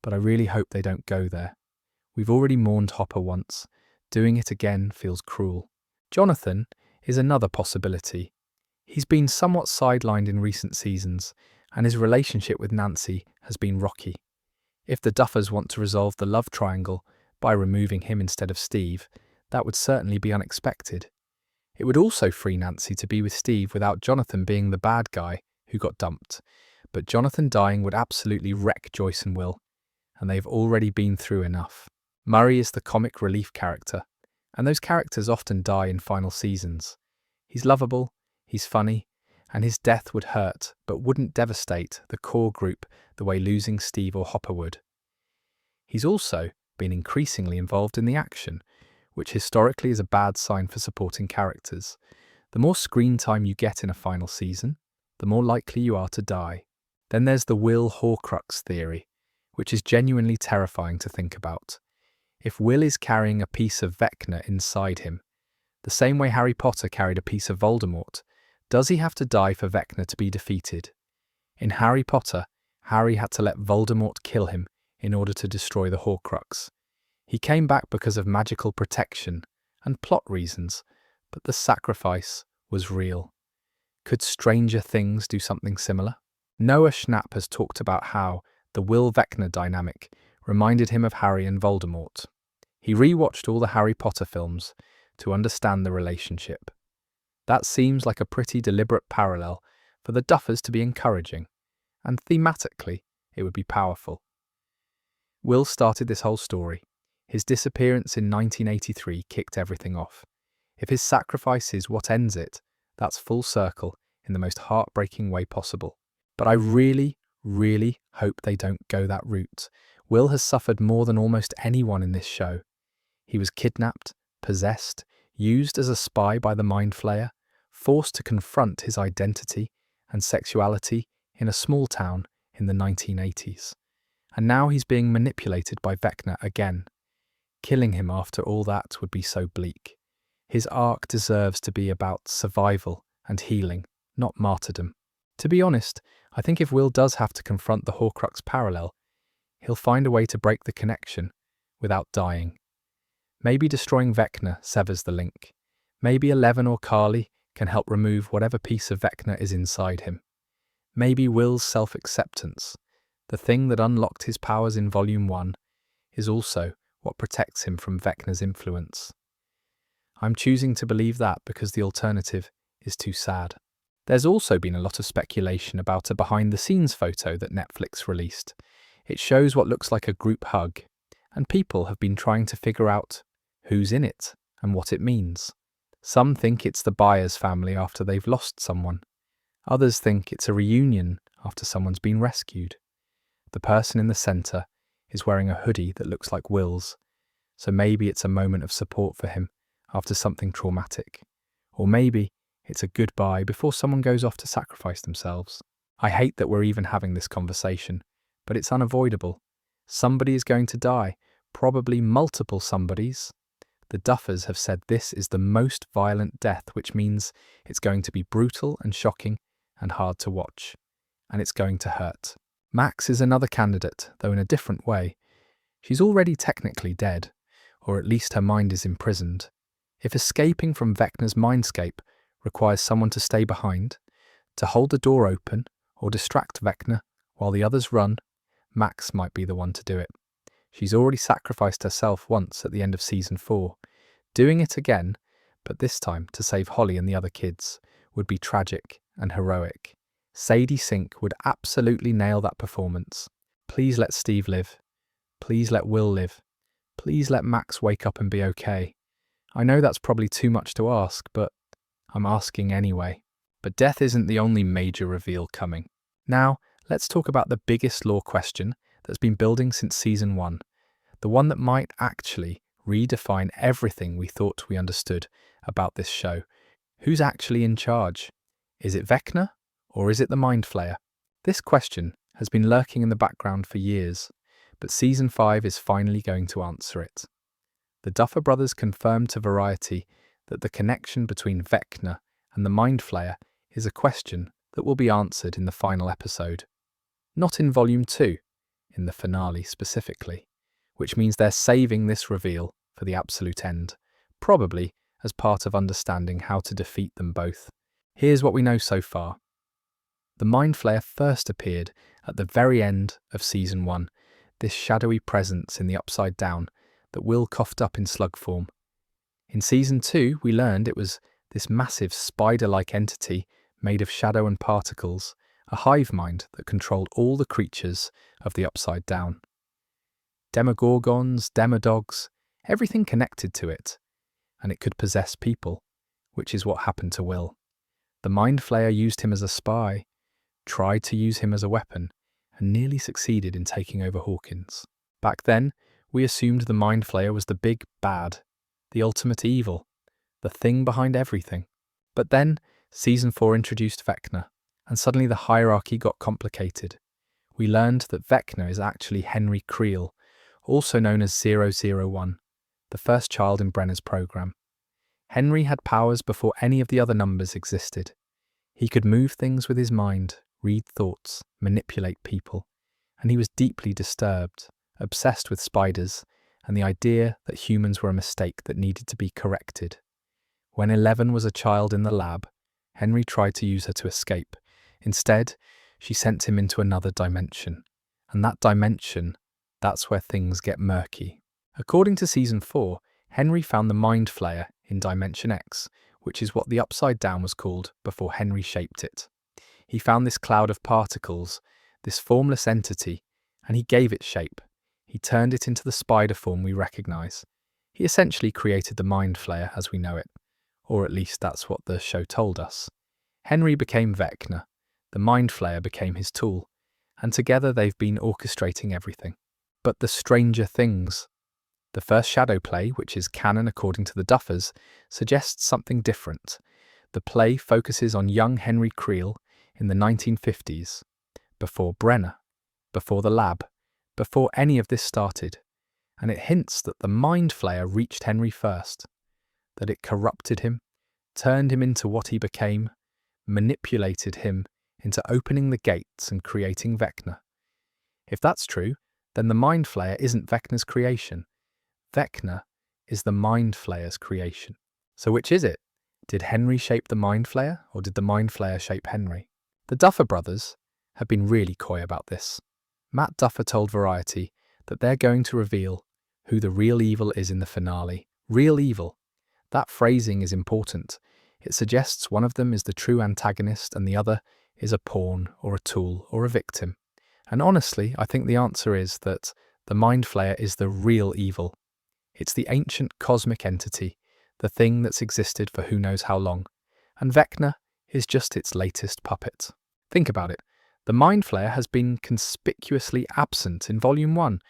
Speaker 1: But I really hope they don't go there. We've already mourned Hopper once. Doing it again feels cruel. Jonathan is another possibility. He's been somewhat sidelined in recent seasons, and his relationship with Nancy has been rocky. If the Duffers want to resolve the love triangle by removing him instead of Steve, that would certainly be unexpected. It would also free Nancy to be with Steve without Jonathan being the bad guy who got dumped. But Jonathan dying would absolutely wreck Joyce and Will, and they've already been through enough. Murray is the comic relief character, and those characters often die in final seasons. He's lovable, he's funny, and his death would hurt but wouldn't devastate the core group the way losing Steve or Hopper would. He's also been increasingly involved in the action, which historically is a bad sign for supporting characters. The more screen time you get in a final season, the more likely you are to die. Then there's the Will Horcrux theory, which is genuinely terrifying to think about. If Will is carrying a piece of Vecna inside him, the same way Harry Potter carried a piece of Voldemort, does he have to die for Vecna to be defeated? In Harry Potter, Harry had to let Voldemort kill him in order to destroy the Horcrux. He came back because of magical protection and plot reasons, but the sacrifice was real. Could Stranger Things do something similar? Noah Schnapp has talked about how the Will-Vecna dynamic reminded him of Harry and Voldemort. He rewatched all the Harry Potter films to understand the relationship. That seems like a pretty deliberate parallel for the Duffers to be encouraging, and thematically, it would be powerful. Will started this whole story. His disappearance in 1983 kicked everything off. If his sacrifice is what ends it, that's full circle in the most heartbreaking way possible. But I really hope they don't go that route. Will has suffered more than almost anyone in this show. He was kidnapped, possessed, used as a spy by the Mind Flayer, forced to confront his identity and sexuality in a small town in the 1980s. And now he's being manipulated by Vecna again. Killing him after all that would be so bleak. His arc deserves to be about survival and healing, not martyrdom. To be honest, I think if Will does have to confront the Horcrux parallel, he'll find a way to break the connection without dying. Maybe destroying Vecna severs the link. Maybe Eleven or Carly can help remove whatever piece of Vecna is inside him. Maybe Will's self-acceptance, the thing that unlocked his powers in Volume 1, is also what protects him from Vecna's influence. I'm choosing to believe that because the alternative is too sad. There's also been a lot of speculation about a behind-the-scenes photo that Netflix released. It shows what looks like a group hug, and people have been trying to figure out who's in it and what it means. Some think it's the Byers family after they've lost someone. Others think it's a reunion after someone's been rescued. The person in the centre is wearing a hoodie that looks like Will's, so maybe it's a moment of support for him after something traumatic. Or maybe it's a goodbye before someone goes off to sacrifice themselves. I hate that we're even having this conversation, but it's unavoidable. Somebody is going to die, probably multiple somebodies. The Duffers have said this is the most violent death, which means it's going to be brutal and shocking and hard to watch. And it's going to hurt. Max is another candidate, though in a different way. She's already technically dead, or at least her mind is imprisoned. If escaping from Vecna's mindscape requires someone to stay behind, to hold the door open, or distract Vecna while the others run, Max might be the one to do it. She's already sacrificed herself once at the end of Season 4. Doing it again, but this time to save Holly and the other kids, would be tragic and heroic. Sadie Sink would absolutely nail that performance. Please let Steve live. Please let Will live. Please let Max wake up and be okay. I know that's probably too much to ask, but I'm asking anyway. But death isn't the only major reveal coming. Now, let's talk about the biggest lore question that's been building since Season 1, the one that might actually redefine everything we thought we understood about this show. Who's actually in charge? Is it Vecna, or is it the Mind Flayer? This question has been lurking in the background for years, but Season 5 is finally going to answer it. The Duffer Brothers confirmed to Variety that the connection between Vecna and the Mind Flayer is a question that will be answered in the final episode. Not in Volume 2, in the finale specifically, which means they're saving this reveal for the absolute end, probably as part of understanding how to defeat them both. Here's what we know so far. The Mind Flayer first appeared at the very end of Season 1, this shadowy presence in the Upside Down that Will coughed up in slug form. In Season 2, we learned it was this massive spider-like entity made of shadow and particles, a hive mind that controlled all the creatures of the Upside Down. Demogorgons, demodogs, everything connected to it, and it could possess people, which is what happened to Will. The Mind Flayer used him as a spy, tried to use him as a weapon, and nearly succeeded in taking over Hawkins. Back then, we assumed the Mind Flayer was the big bad, the ultimate evil, the thing behind everything. But then, Season 4 introduced Vecna, and suddenly the hierarchy got complicated. We learned that Vecna is actually Henry Creel, also known as 001, the first child in Brenner's program. Henry had powers before any of the other numbers existed. He could move things with his mind, read thoughts, manipulate people, and he was deeply disturbed, obsessed with spiders, and the idea that humans were a mistake that needed to be corrected. When 11 was a child in the lab, Henry tried to use her to escape. Instead, she sent him into another dimension. And that dimension, that's where things get murky. According to Season 4, Henry found the Mind Flayer in Dimension X, which is what the Upside Down was called before Henry shaped it. He found this cloud of particles, this formless entity, and he gave it shape. He turned it into the spider form we recognize. He essentially created the Mind Flayer as we know it, or at least that's what the show told us. Henry became Vecna, the Mind Flayer became his tool, and together they've been orchestrating everything. But the stranger things. The first shadow play, which is canon according to the Duffers, suggests something different. The play focuses on young Henry Creel in the 1950s, before Brenner, before the lab, before any of this started, and it hints that the Mind Flayer reached Henry first, that it corrupted him, turned him into what he became, manipulated him into opening the gates and creating Vecna. If that's true, then the Mind Flayer isn't Vecna's creation. Vecna is the Mind Flayer's creation. So which is it? Did Henry shape the Mind Flayer, or did the Mind Flayer shape Henry? The Duffer Brothers have been really coy about this. Matt Duffer told Variety that they're going to reveal who the real evil is in the finale. Real evil. That phrasing is important. It suggests one of them is the true antagonist and the other is a pawn or a tool or a victim. And honestly, I think the answer is that the Mind Flayer is the real evil. It's the ancient cosmic entity, the thing that's existed for who knows how long, and Vecna is just its latest puppet. Think about it. The Mind Flayer has been conspicuously absent in Volume 1.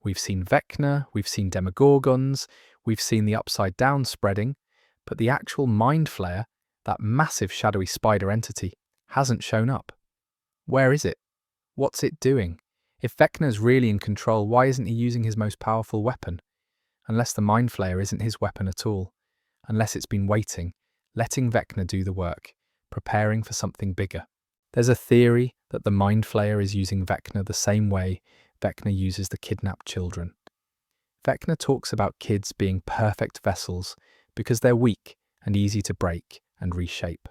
Speaker 1: We've seen Vecna, we've seen Demogorgons, we've seen the Upside Down spreading, but the actual Mind Flayer, that massive shadowy spider entity, hasn't shown up. Where is it? What's it doing? If Vecna's really in control, why isn't he using his most powerful weapon? Unless the Mind Flayer isn't his weapon at all. Unless it's been waiting, letting Vecna do the work, preparing for something bigger. There's a theory that the Mind Flayer is using Vecna the same way Vecna uses the kidnapped children. Vecna talks about kids being perfect vessels because they're weak and easy to break and reshape.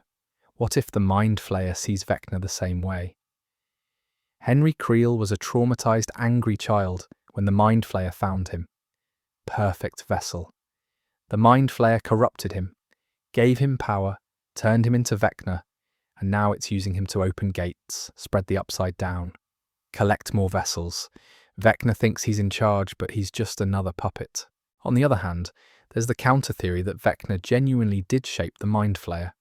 Speaker 1: What if the Mind Flayer sees Vecna the same way? Henry Creel was a traumatized, angry child when the Mind Flayer found him. Perfect vessel. The Mind Flayer corrupted him, gave him power, turned him into Vecna, and now it's using him to open gates, spread the Upside Down, collect more vessels. Vecna thinks he's in charge, but he's just another puppet. On the other hand, there's the counter-theory that Vecna genuinely did shape the Mind Flayer,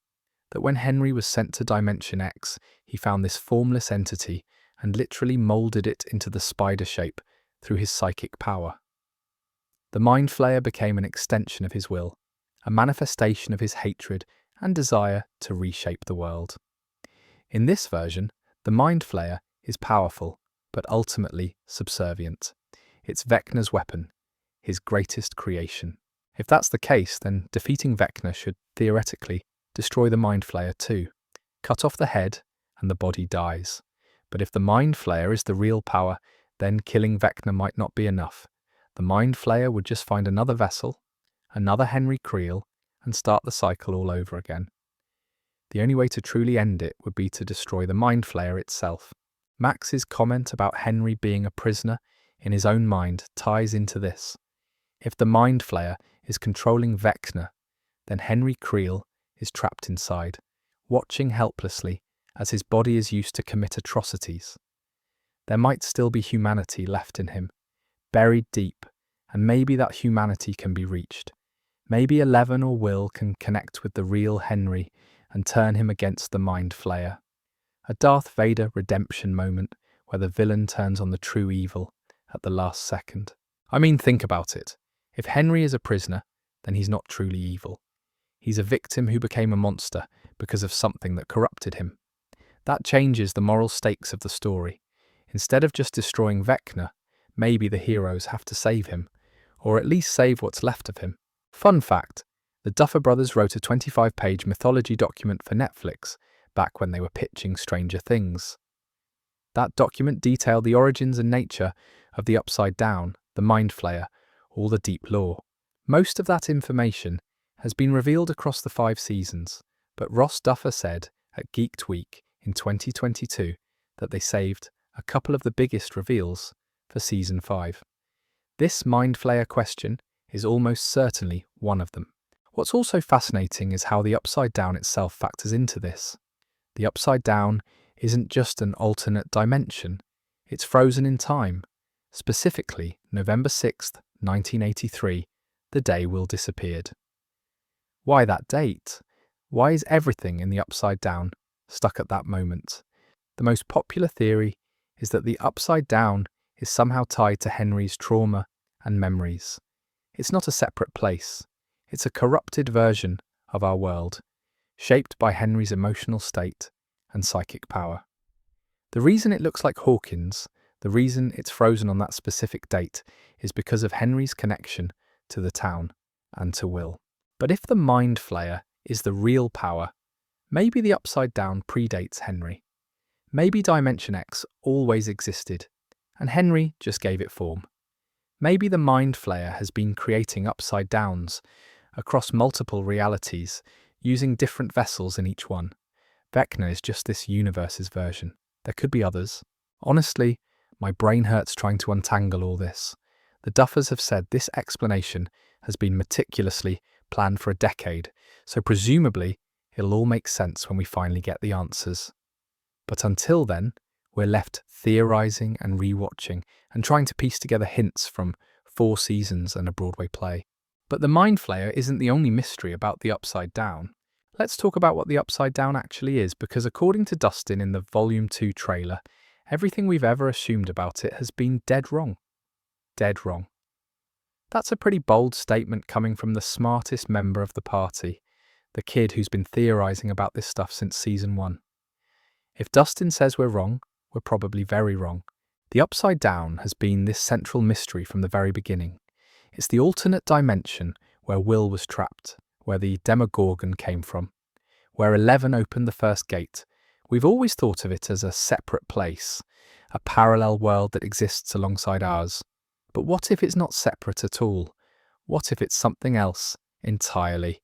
Speaker 1: that when Henry was sent to Dimension X, he found this formless entity and literally moulded it into the spider shape through his psychic power. The Mind Flayer became an extension of his will, a manifestation of his hatred and desire to reshape the world. In this version, the Mind Flayer is powerful, but ultimately subservient. It's Vecna's weapon, his greatest creation. If that's the case, then defeating Vecna should, theoretically, destroy the Mind Flayer too. Cut off the head, and the body dies. But if the Mind Flayer is the real power, then killing Vecna might not be enough. The Mind Flayer would just find another vessel, another Henry Creel, and start the cycle all over again. The only way to truly end it would be to destroy the Mind Flayer itself. Max's comment about Henry being a prisoner in his own mind ties into this. If the Mind Flayer is controlling Vecna, then Henry Creel is trapped inside, watching helplessly as his body is used to commit atrocities. There might still be humanity left in him, buried deep, and maybe that humanity can be reached. Maybe Eleven or Will can connect with the real Henry and turn him against the Mind Flayer. A Darth Vader redemption moment where the villain turns on the true evil at the last second. I mean, think about it. If Henry is a prisoner, then he's not truly evil. He's a victim who became a monster because of something that corrupted him. That changes the moral stakes of the story. Instead of just destroying Vecna, maybe the heroes have to save him, or at least save what's left of him. Fun fact, the Duffer Brothers wrote a 25-page mythology document for Netflix back when they were pitching Stranger Things. That document detailed the origins and nature of the Upside Down, the Mind Flayer, all the deep lore. Most of that information has been revealed across the 5 seasons, but Ross Duffer said at Geeked Week in 2022 that they saved a couple of the biggest reveals for Season 5. This Mind Flayer question is almost certainly one of them. What's also fascinating is how the Upside Down itself factors into this. The Upside Down isn't just an alternate dimension, it's frozen in time, specifically November 6th, 1983, the day Will disappeared. Why that date? Why is everything in the Upside Down stuck at that moment? The most popular theory is that the Upside Down is somehow tied to Henry's trauma and memories. It's not a separate place. It's a corrupted version of our world, shaped by Henry's emotional state and psychic power. The reason it looks like Hawkins, the reason it's frozen on that specific date, is because of Henry's connection to the town and to Will. But if the Mind Flayer is the real power, maybe the Upside Down predates Henry. Maybe Dimension X always existed, and Henry just gave it form. Maybe the Mind Flayer has been creating upside downs across multiple realities, using different vessels in each one. Vecna is just this universe's version. There could be others. Honestly, my brain hurts trying to untangle all this. The Duffers have said this explanation has been meticulously planned for a decade, so presumably it'll all make sense when we finally get the answers. But until then, we're left theorizing and rewatching and trying to piece together hints from 4 seasons and a Broadway play. But the Mind Flayer isn't the only mystery about the Upside Down. Let's talk about what the Upside Down actually is, because according to Dustin in the Volume 2 trailer, everything we've ever assumed about it has been dead wrong. Dead wrong. That's a pretty bold statement coming from the smartest member of the party, the kid who's been theorizing about this stuff since season 1. If Dustin says we're wrong, we're probably very wrong. The Upside Down has been this central mystery from the very beginning. It's the alternate dimension where Will was trapped, where the Demogorgon came from, where 11 opened the first gate. We've always thought of it as a separate place, a parallel world that exists alongside ours. But what if it's not separate at all? What if it's something else entirely?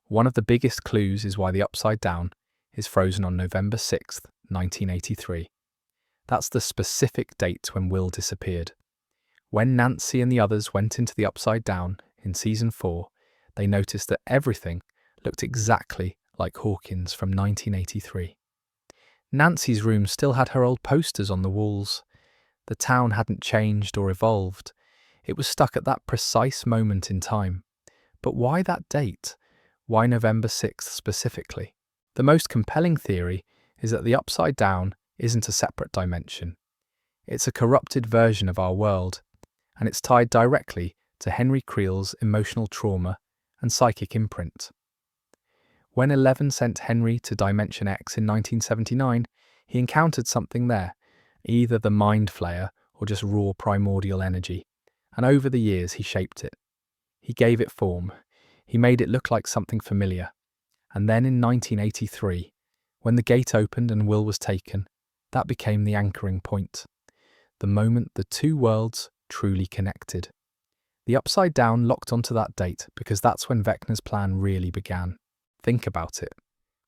Speaker 1: One of the biggest clues is why the Upside Down is frozen on November 6th, 1983. That's the specific date when Will disappeared. When Nancy and the others went into the Upside Down in season 4, they noticed that everything looked exactly like Hawkins from 1983. Nancy's room still had her old posters on the walls. The town hadn't changed or evolved. It was stuck at that precise moment in time. But why that date? Why November 6th specifically? The most compelling theory is that the Upside Down isn't a separate dimension. It's a corrupted version of our world, and it's tied directly to Henry Creel's emotional trauma and psychic imprint. When 11 sent Henry to Dimension X in 1979, he encountered something there, either the Mind Flayer or just raw primordial energy, and over the years he shaped it. He gave it form. He made it look like something familiar. And then in 1983, when the gate opened and Will was taken, that became the anchoring point, the moment the two worlds truly connected. The Upside Down locked onto that date because that's when Vecna's plan really began. Think about it.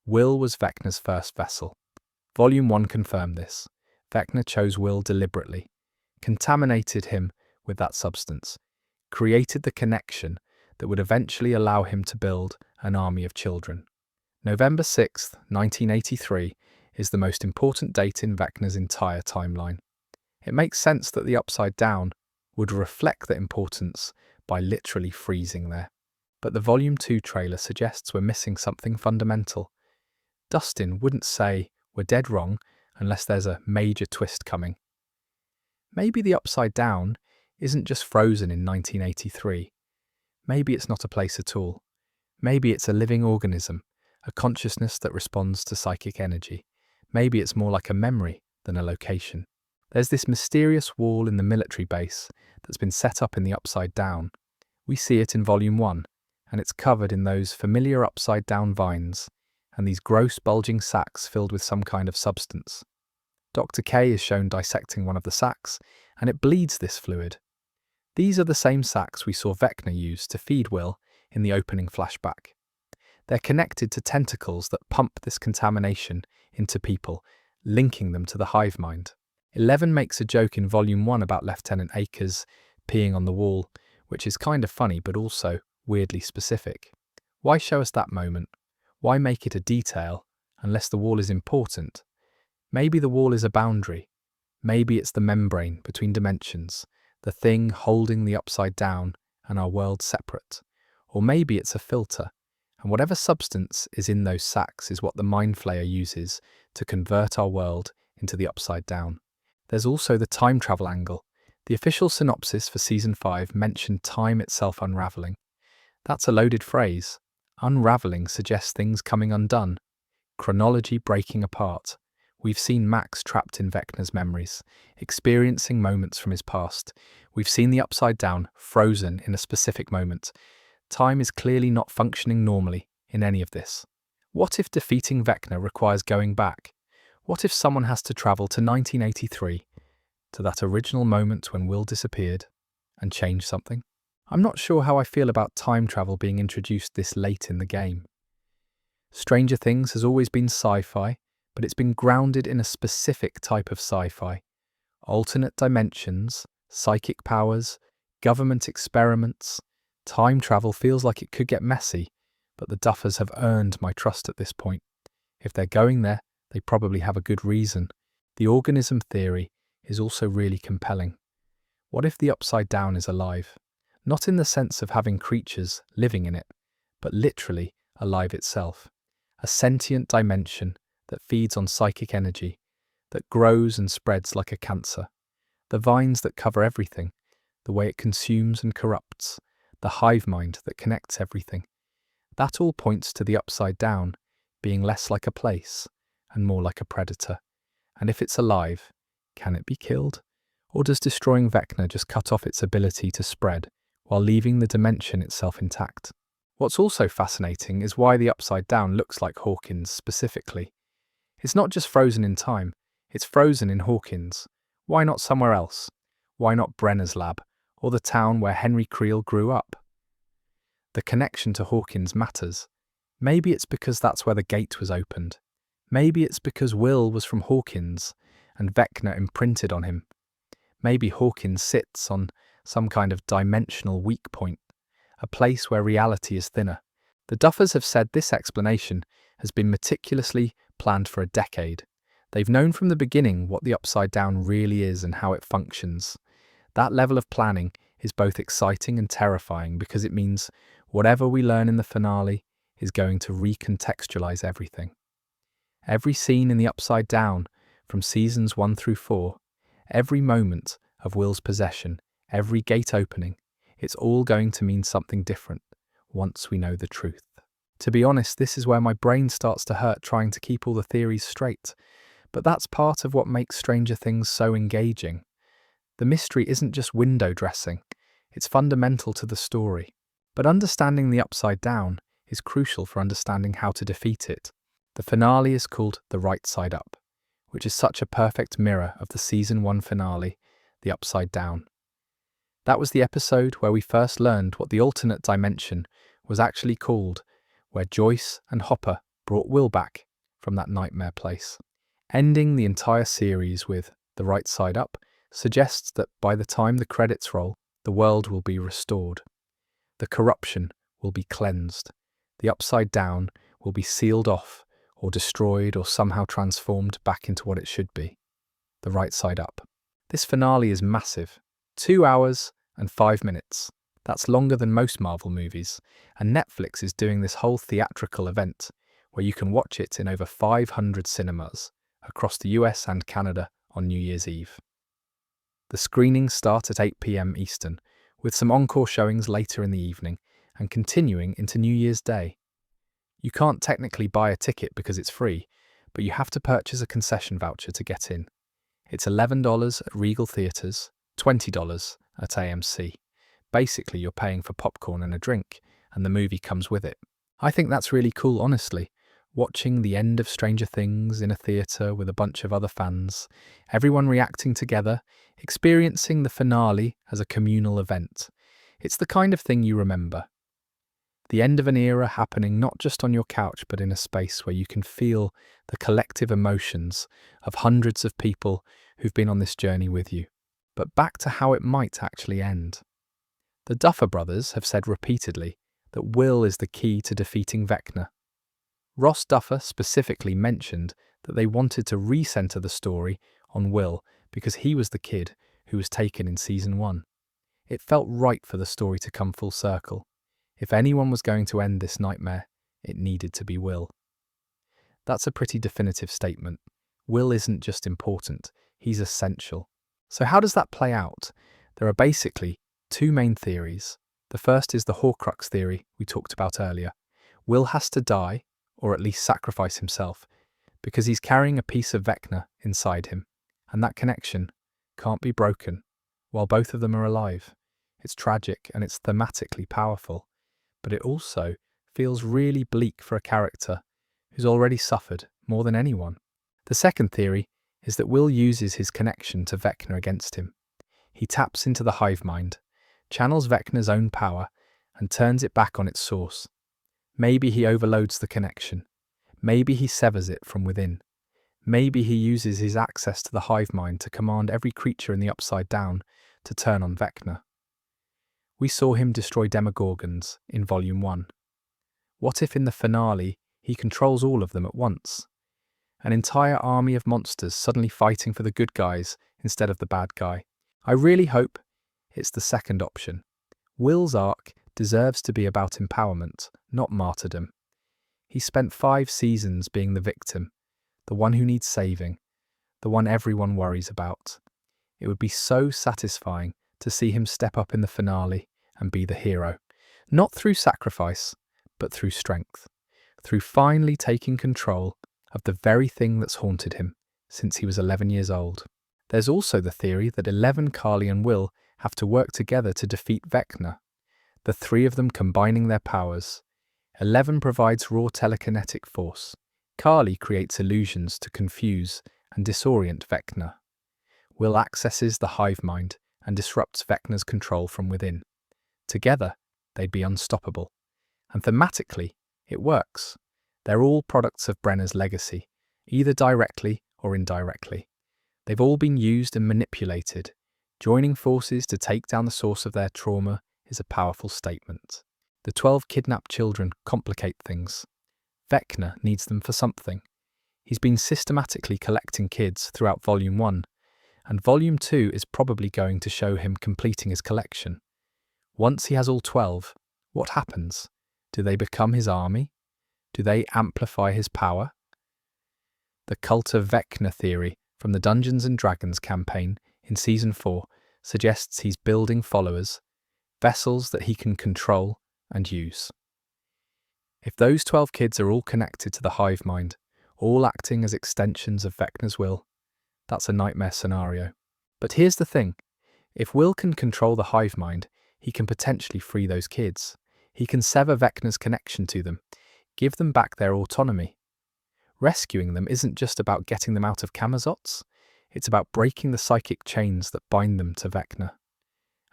Speaker 1: Will was Vecna's first vessel. Volume 1 confirmed this. Vecna chose Will deliberately, contaminated him with that substance, created the connection that would eventually allow him to build an army of children. November 6th, 1983 is the most important date in Vecna's entire timeline. It makes sense that the Upside Down would reflect that importance by literally freezing there. But the Volume 2 trailer suggests we're missing something fundamental. Dustin wouldn't say we're dead wrong unless there's a major twist coming. Maybe the Upside Down isn't just frozen in 1983. Maybe it's not a place at all. Maybe it's a living organism, a consciousness that responds to psychic energy. Maybe it's more like a memory than a location. There's this mysterious wall in the military base that's been set up in the Upside Down. We see it in Volume 1, and it's covered in those familiar upside-down vines and these gross bulging sacs filled with some kind of substance. Dr. K is shown dissecting one of the sacs, and it bleeds this fluid. These are the same sacs we saw Vecna use to feed Will in the opening flashback. They're connected to tentacles that pump this contamination into people, linking them to the hive mind. 11 makes a joke in Volume 1 about Lieutenant Akers peeing on the wall, which is kind of funny but also weirdly specific. Why show us that moment? Why make it a detail unless the wall is important? Maybe the wall is a boundary. Maybe it's the membrane between dimensions, the thing holding the Upside Down and our world separate. Or maybe it's a filter, and whatever substance is in those sacs is what the Mind Flayer uses to convert our world into the Upside Down. There's also the time travel angle. The official synopsis for Season 5 mentioned time itself unraveling. That's a loaded phrase. Unraveling suggests things coming undone, chronology breaking apart. We've seen Max trapped in Vecna's memories, experiencing moments from his past. We've seen the Upside Down frozen in a specific moment. Time is clearly not functioning normally in any of this. What if defeating Vecna requires going back? What if someone has to travel to 1983, to that original moment when Will disappeared, and change something? I'm not sure how I feel about time travel being introduced this late in the game. Stranger Things has always been sci-fi, but it's been grounded in a specific type of sci-fi. Alternate dimensions, psychic powers, government experiments. Time travel feels like it could get messy, but the Duffers have earned my trust at this point. If they're going there, they probably have a good reason. The organism theory is also really compelling. What if the Upside Down is alive? Not in the sense of having creatures living in it, but literally alive itself. A sentient dimension that feeds on psychic energy, that grows and spreads like a cancer. The vines that cover everything, the way it consumes and corrupts, the hive mind that connects everything. That all points to the Upside Down being less like a place and more like a predator. And if it's alive, can it be killed? Or does destroying Vecna just cut off its ability to spread while leaving the dimension itself intact? What's also fascinating is why the Upside Down looks like Hawkins specifically. It's not just frozen in time, it's frozen in Hawkins. Why not somewhere else? Why not Brenner's lab, or the town where Henry Creel grew up? The connection to Hawkins matters. Maybe it's because that's where the gate was opened. Maybe it's because Will was from Hawkins and Vecna imprinted on him. Maybe Hawkins sits on some kind of dimensional weak point, a place where reality is thinner. The Duffers have said this explanation has been meticulously planned for a decade. They've known from the beginning what the Upside Down really is and how it functions. That level of planning is both exciting and terrifying because it means whatever we learn in the finale is going to recontextualize everything. Every scene in the Upside Down, from seasons 1 through 4, every moment of Will's possession, every gate opening, it's all going to mean something different once we know the truth. To be honest, this is where my brain starts to hurt trying to keep all the theories straight. But that's part of what makes Stranger Things so engaging. The mystery isn't just window dressing, it's fundamental to the story. But understanding the Upside Down is crucial for understanding how to defeat it. The finale is called The Right Side Up, which is such a perfect mirror of the Season 1 finale, The Upside Down. That was the episode where we first learned what the alternate dimension was actually called, where Joyce and Hopper brought Will back from that nightmare place. Ending the entire series with The Right Side Up suggests that by the time the credits roll, the world will be restored. The corruption will be cleansed. The Upside Down will be sealed off or destroyed or somehow transformed back into what it should be. The Right Side Up. This finale is massive. 2 hours and 5 minutes. That's longer than most Marvel movies, and Netflix is doing this whole theatrical event where you can watch it in over 500 cinemas across the US and Canada on New Year's Eve. The screenings start at 8 p.m. Eastern, with some encore showings later in the evening and continuing into New Year's Day. You can't technically buy a ticket because it's free, but you have to purchase a concession voucher to get in. It's $11 at Regal Theatres, $20 at AMC. Basically, you're paying for popcorn and a drink, and the movie comes with it. I think that's really cool, honestly. Watching the end of Stranger Things in a theatre with a bunch of other fans, everyone reacting together, experiencing the finale as a communal event. It's the kind of thing you remember. The end of an era happening not just on your couch, but in a space where you can feel the collective emotions of hundreds of people who've been on this journey with you. But back to how it might actually end. The Duffer Brothers have said repeatedly that Will is the key to defeating Vecna. Ross Duffer specifically mentioned that they wanted to recenter the story on Will because he was the kid who was taken in Season 1. It felt right for the story to come full circle. If anyone was going to end this nightmare, it needed to be Will. That's a pretty definitive statement. Will isn't just important, he's essential. So how does that play out? There are basically 2 main theories. The first is the Horcrux theory we talked about earlier. Will has to die, or at least sacrifice himself, because he's carrying a piece of Vecna inside him, and that connection can't be broken while both of them are alive. It's tragic and it's thematically powerful, but it also feels really bleak for a character who's already suffered more than anyone. The second theory is that Will uses his connection to Vecna against him. He taps into the hive mind, channels Vecna's own power, and turns it back on its source. Maybe he overloads the connection. Maybe he severs it from within. Maybe he uses his access to the hive mind to command every creature in the Upside Down to turn on Vecna. We saw him destroy Demogorgons in Volume 1. What if in the finale he controls all of them at once? An entire army of monsters suddenly fighting for the good guys instead of the bad guy. I really hope it's the second option. Will's arc deserves to be about empowerment, not martyrdom. He spent 5 seasons being the victim, the one who needs saving, the one everyone worries about. It would be so satisfying to see him step up in the finale and be the hero, not through sacrifice, but through strength, through finally taking control of the very thing that's haunted him since he was 11 years old. There's also the theory that 11, Carly and Will have to work together to defeat Vecna, the 3 of them combining their powers. 11 provides raw telekinetic force. Carly creates illusions to confuse and disorient Vecna. Will accesses the hive mind and disrupts Vecna's control from within. Together, they'd be unstoppable. And thematically, it works. They're all products of Brenner's legacy, either directly or indirectly. They've all been used and manipulated. Joining forces to take down the source of their trauma is a powerful statement. The 12 kidnapped children complicate things. Vecna needs them for something. He's been systematically collecting kids throughout Volume 1, and Volume 2 is probably going to show him completing his collection. Once he has all 12, what happens? Do they become his army? Do they amplify his power? The Cult of Vecna theory from the Dungeons & Dragons campaign in Season 4 suggests he's building followers, vessels that he can control and use. If those 12 kids are all connected to the hive mind, all acting as extensions of Vecna's will, that's a nightmare scenario. But here's the thing. If Will can control the hive mind, he can potentially free those kids. He can sever Vecna's connection to them, give them back their autonomy. Rescuing them isn't just about getting them out of Camazotz, it's about breaking the psychic chains that bind them to Vecna.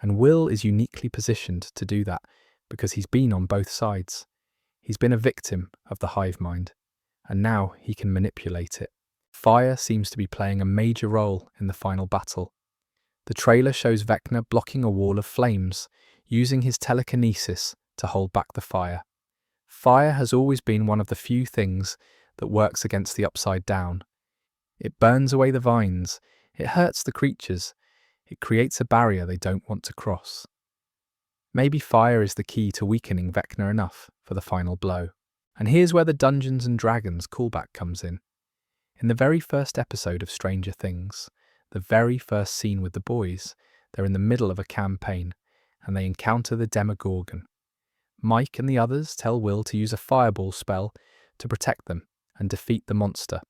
Speaker 1: And Will is uniquely positioned to do that because he's been on both sides. He's been a victim of the hive mind, and now he can manipulate it. Fire seems to be playing a major role in the final battle. The trailer shows Vecna blocking a wall of flames, using his telekinesis to hold back the fire. Fire has always been one of the few things that works against the Upside Down. It burns away the vines, it hurts the creatures, it creates a barrier they don't want to cross. Maybe fire is the key to weakening Vecna enough for the final blow. And here's where the Dungeons & Dragons callback comes in. In the very first episode of Stranger Things, the very first scene with the boys, they're in the middle of a campaign, and they encounter the Demogorgon. Mike and the others tell Will to use a fireball spell to protect them and defeat the monster,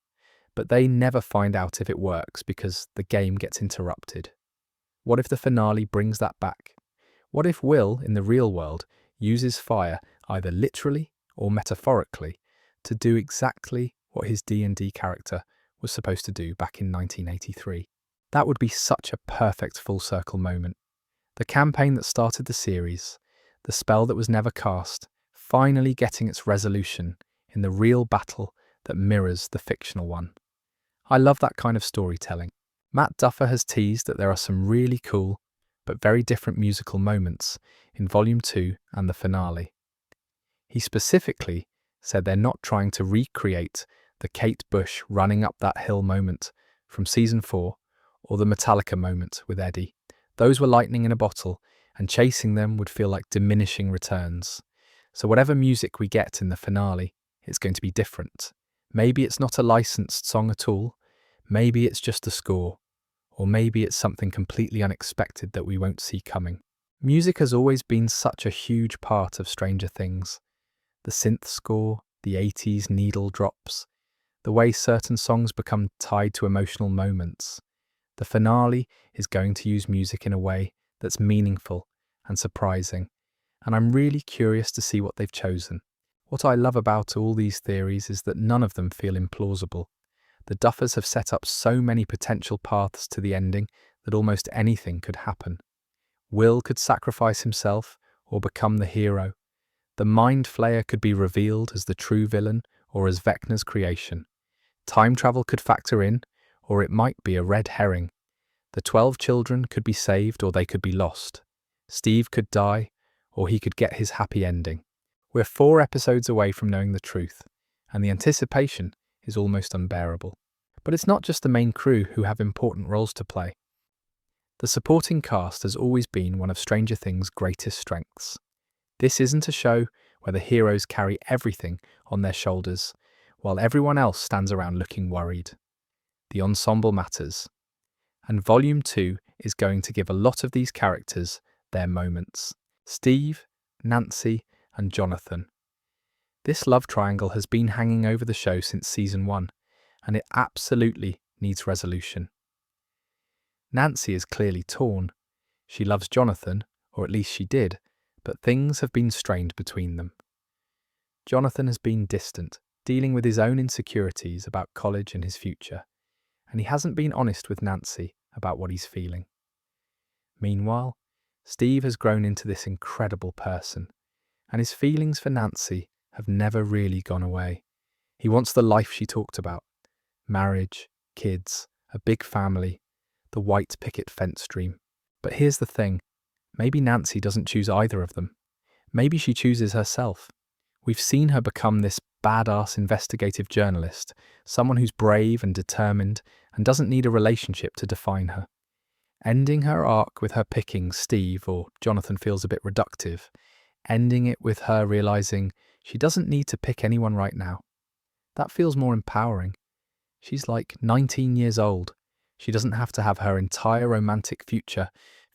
Speaker 1: but they never find out if it works because the game gets interrupted. What if the finale brings that back? What if Will, in the real world, uses fire either literally or metaphorically to do exactly what his D&D character was supposed to do back in 1983? That would be such a perfect full circle moment. The campaign that started the series, the spell that was never cast, finally getting its resolution in the real battle that mirrors the fictional one. I love that kind of storytelling. Matt Duffer has teased that there are some really cool but very different musical moments in Volume 2 and the finale. He specifically said they're not trying to recreate the Kate Bush running up that hill moment from Season 4 or the Metallica moment with Eddie. Those were lightning in a bottle, and chasing them would feel like diminishing returns. So whatever music we get in the finale, it's going to be different. Maybe it's not a licensed song at all, maybe it's just a score, or maybe it's something completely unexpected that we won't see coming. Music has always been such a huge part of Stranger Things. The synth score, the 80s needle drops, the way certain songs become tied to emotional moments. The finale is going to use music in a way that's meaningful and surprising, and I'm really curious to see what they've chosen. What I love about all these theories is that none of them feel implausible. The Duffers have set up so many potential paths to the ending that almost anything could happen. Will could sacrifice himself or become the hero. The Mind Flayer could be revealed as the true villain or as Vecna's creation. Time travel could factor in, or it might be a red herring. The 12 children could be saved or they could be lost. Steve could die, or he could get his happy ending. We're 4 episodes away from knowing the truth, and the anticipation is almost unbearable. But it's not just the main crew who have important roles to play. The supporting cast has always been one of Stranger Things' greatest strengths. This isn't a show where the heroes carry everything on their shoulders, while everyone else stands around looking worried. The ensemble matters. And Volume 2 is going to give a lot of these characters their moments. Steve, Nancy, and Jonathan. This love triangle has been hanging over the show since Season 1, and it absolutely needs resolution. Nancy is clearly torn. She loves Jonathan, or at least she did, but things have been strained between them. Jonathan has been distant, dealing with his own insecurities about college and his future, and he hasn't been honest with Nancy about what he's feeling. Meanwhile, Steve has grown into this incredible person, and his feelings for Nancy have never really gone away. He wants the life she talked about: marriage, kids, a big family, the white picket fence dream. But here's the thing, maybe Nancy doesn't choose either of them. Maybe she chooses herself. We've seen her become this badass investigative journalist, someone who's brave and determined and doesn't need a relationship to define her. Ending her arc with her picking Steve, or Jonathan feels a bit reductive, ending it with her realizing she doesn't need to pick anyone right now. That feels more empowering. She's like 19 years old. She doesn't have to have her entire romantic future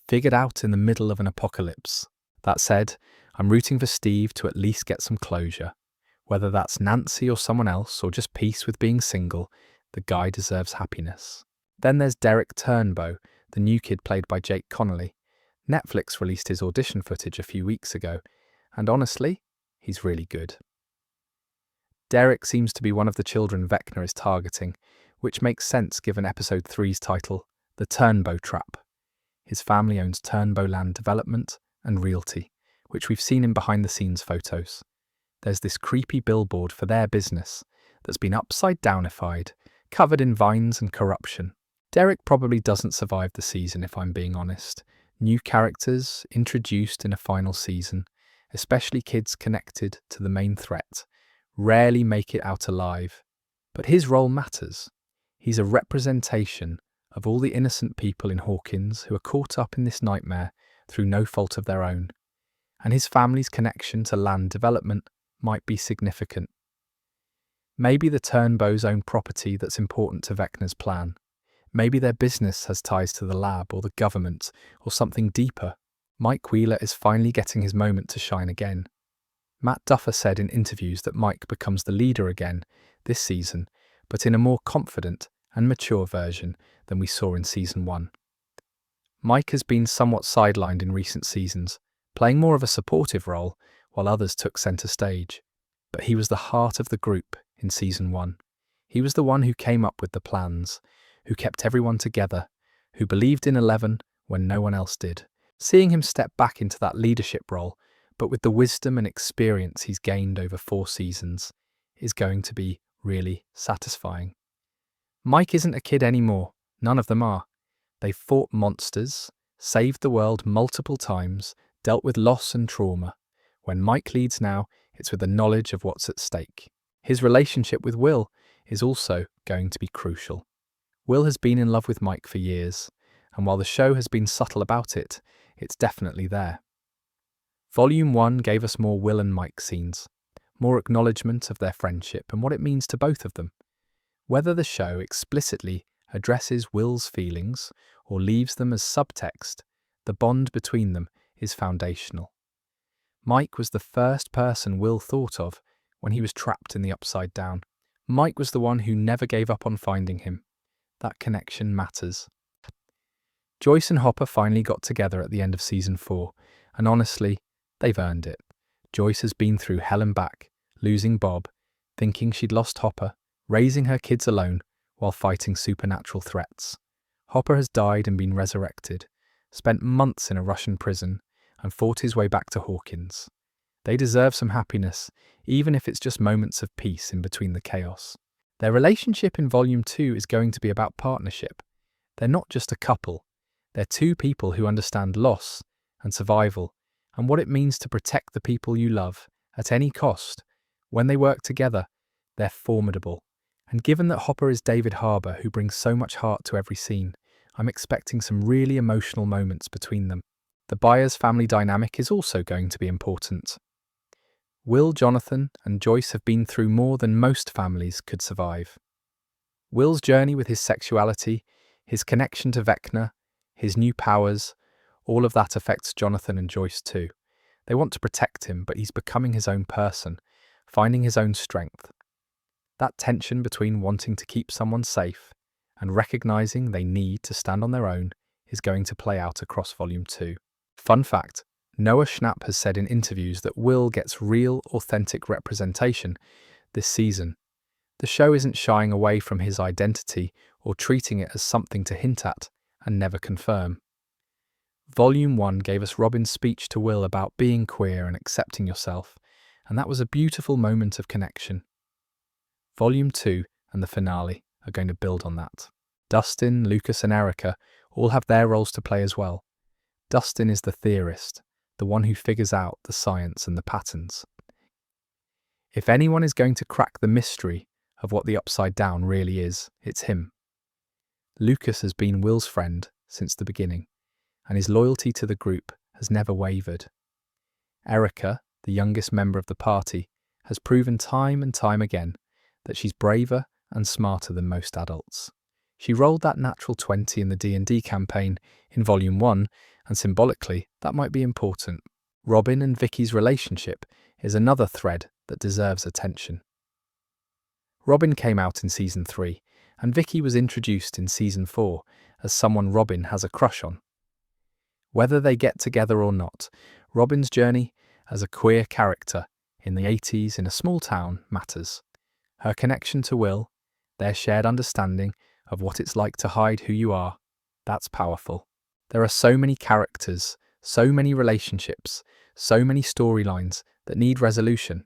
Speaker 1: figured out in the middle of an apocalypse. That said, I'm rooting for Steve to at least get some closure. Whether that's Nancy or someone else, or just peace with being single, the guy deserves happiness. Then there's Derek Turnbow, the new kid played by Jake Connolly. Netflix released his audition footage a few weeks ago, and honestly, he's really good. Derek seems to be one of the children Vecna is targeting, which makes sense given Episode 3's title, The Turnbow Trap. His family owns Turnbow Land Development and Realty, which we've seen in behind-the-scenes photos. There's this creepy billboard for their business that's been upside-downified, covered in vines and corruption. Derek probably doesn't survive the season, if I'm being honest. New characters introduced in a final season, especially kids connected to the main threat, rarely make it out alive. But his role matters. He's a representation of all the innocent people in Hawkins who are caught up in this nightmare through no fault of their own. And his family's connection to land development might be significant. Maybe the Turnbows own property that's important to Vecna's plan. Maybe their business has ties to the lab or the government or something deeper. Mike Wheeler is finally getting his moment to shine again. Matt Duffer said in interviews that Mike becomes the leader again this season, but in a more confident and mature version than we saw in Season 1. Mike has been somewhat sidelined in recent seasons, playing more of a supportive role while others took centre stage. But he was the heart of the group in Season 1. He was the one who came up with the plans, who kept everyone together, who believed in 11 when no one else did. Seeing him step back into that leadership role, but with the wisdom and experience he's gained over 4 seasons, is going to be really satisfying. Mike isn't a kid anymore. None of them are. They've fought monsters, saved the world multiple times, dealt with loss and trauma. When Mike leads now, it's with the knowledge of what's at stake. His relationship with Will is also going to be crucial. Will has been in love with Mike for years, and while the show has been subtle about it, it's definitely there. Volume 1 gave us more Will and Mike scenes, more acknowledgement of their friendship and what it means to both of them. Whether the show explicitly addresses Will's feelings or leaves them as subtext, the bond between them is foundational. Mike was the first person Will thought of when he was trapped in the Upside Down. Mike was the one who never gave up on finding him. That connection matters. Joyce and Hopper finally got together at the end of Season 4, and honestly, they've earned it. Joyce has been through hell and back, losing Bob, thinking she'd lost Hopper, raising her kids alone, while fighting supernatural threats. Hopper has died and been resurrected, spent months in a Russian prison, and fought his way back to Hawkins. They deserve some happiness, even if it's just moments of peace in between the chaos. Their relationship in Volume 2 is going to be about partnership. They're not just a couple. They're two people who understand loss and survival and what it means to protect the people you love at any cost. When they work together, they're formidable. And given that Hopper is David Harbour, who brings so much heart to every scene, I'm expecting some really emotional moments between them. The Byers family dynamic is also going to be important. Will, Jonathan, and Joyce have been through more than most families could survive. Will's journey with his sexuality, his connection to Vecna, his new powers, all of that affects Jonathan and Joyce too. They want to protect him, but he's becoming his own person, finding his own strength. That tension between wanting to keep someone safe and recognizing they need to stand on their own is going to play out across Volume 2. Fun fact, Noah Schnapp has said in interviews that Will gets real, authentic representation this season. The show isn't shying away from his identity or treating it as something to hint at and never confirm. Volume 1 gave us Robin's speech to Will about being queer and accepting yourself, and that was a beautiful moment of connection. Volume 2 and the finale are going to build on that. Dustin, Lucas and Erica all have their roles to play as well. Dustin is the theorist, the one who figures out the science and the patterns. If anyone is going to crack the mystery of what the Upside Down really is, it's him. Lucas has been Will's friend since the beginning, and his loyalty to the group has never wavered. Erica, the youngest member of the party, has proven time and time again that she's braver and smarter than most adults. She rolled that natural 20 in the D&D campaign in Volume 1, and symbolically, that might be important. Robin and Vicky's relationship is another thread that deserves attention. Robin came out in Season 3, and Vicky was introduced in Season 4 as someone Robin has a crush on. Whether they get together or not, Robin's journey as a queer character in the 80s in a small town matters. Her connection to Will, their shared understanding of what it's like to hide who you are, that's powerful. There are so many characters, so many relationships, so many storylines that need resolution,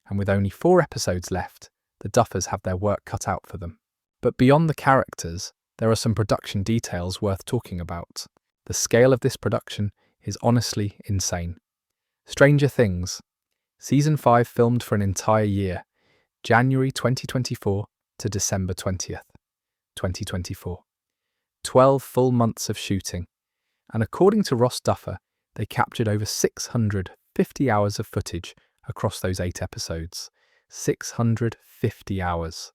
Speaker 1: and with only 4 episodes left, the Duffers have their work cut out for them. But beyond the characters, there are some production details worth talking about. The scale of this production is honestly insane. Stranger Things. Season 5 filmed for an entire year, January 2024 to December 20th, 2024. 12 full months of shooting. And according to Ross Duffer, they captured over 650 hours of footage across those 8 episodes. 650 hours.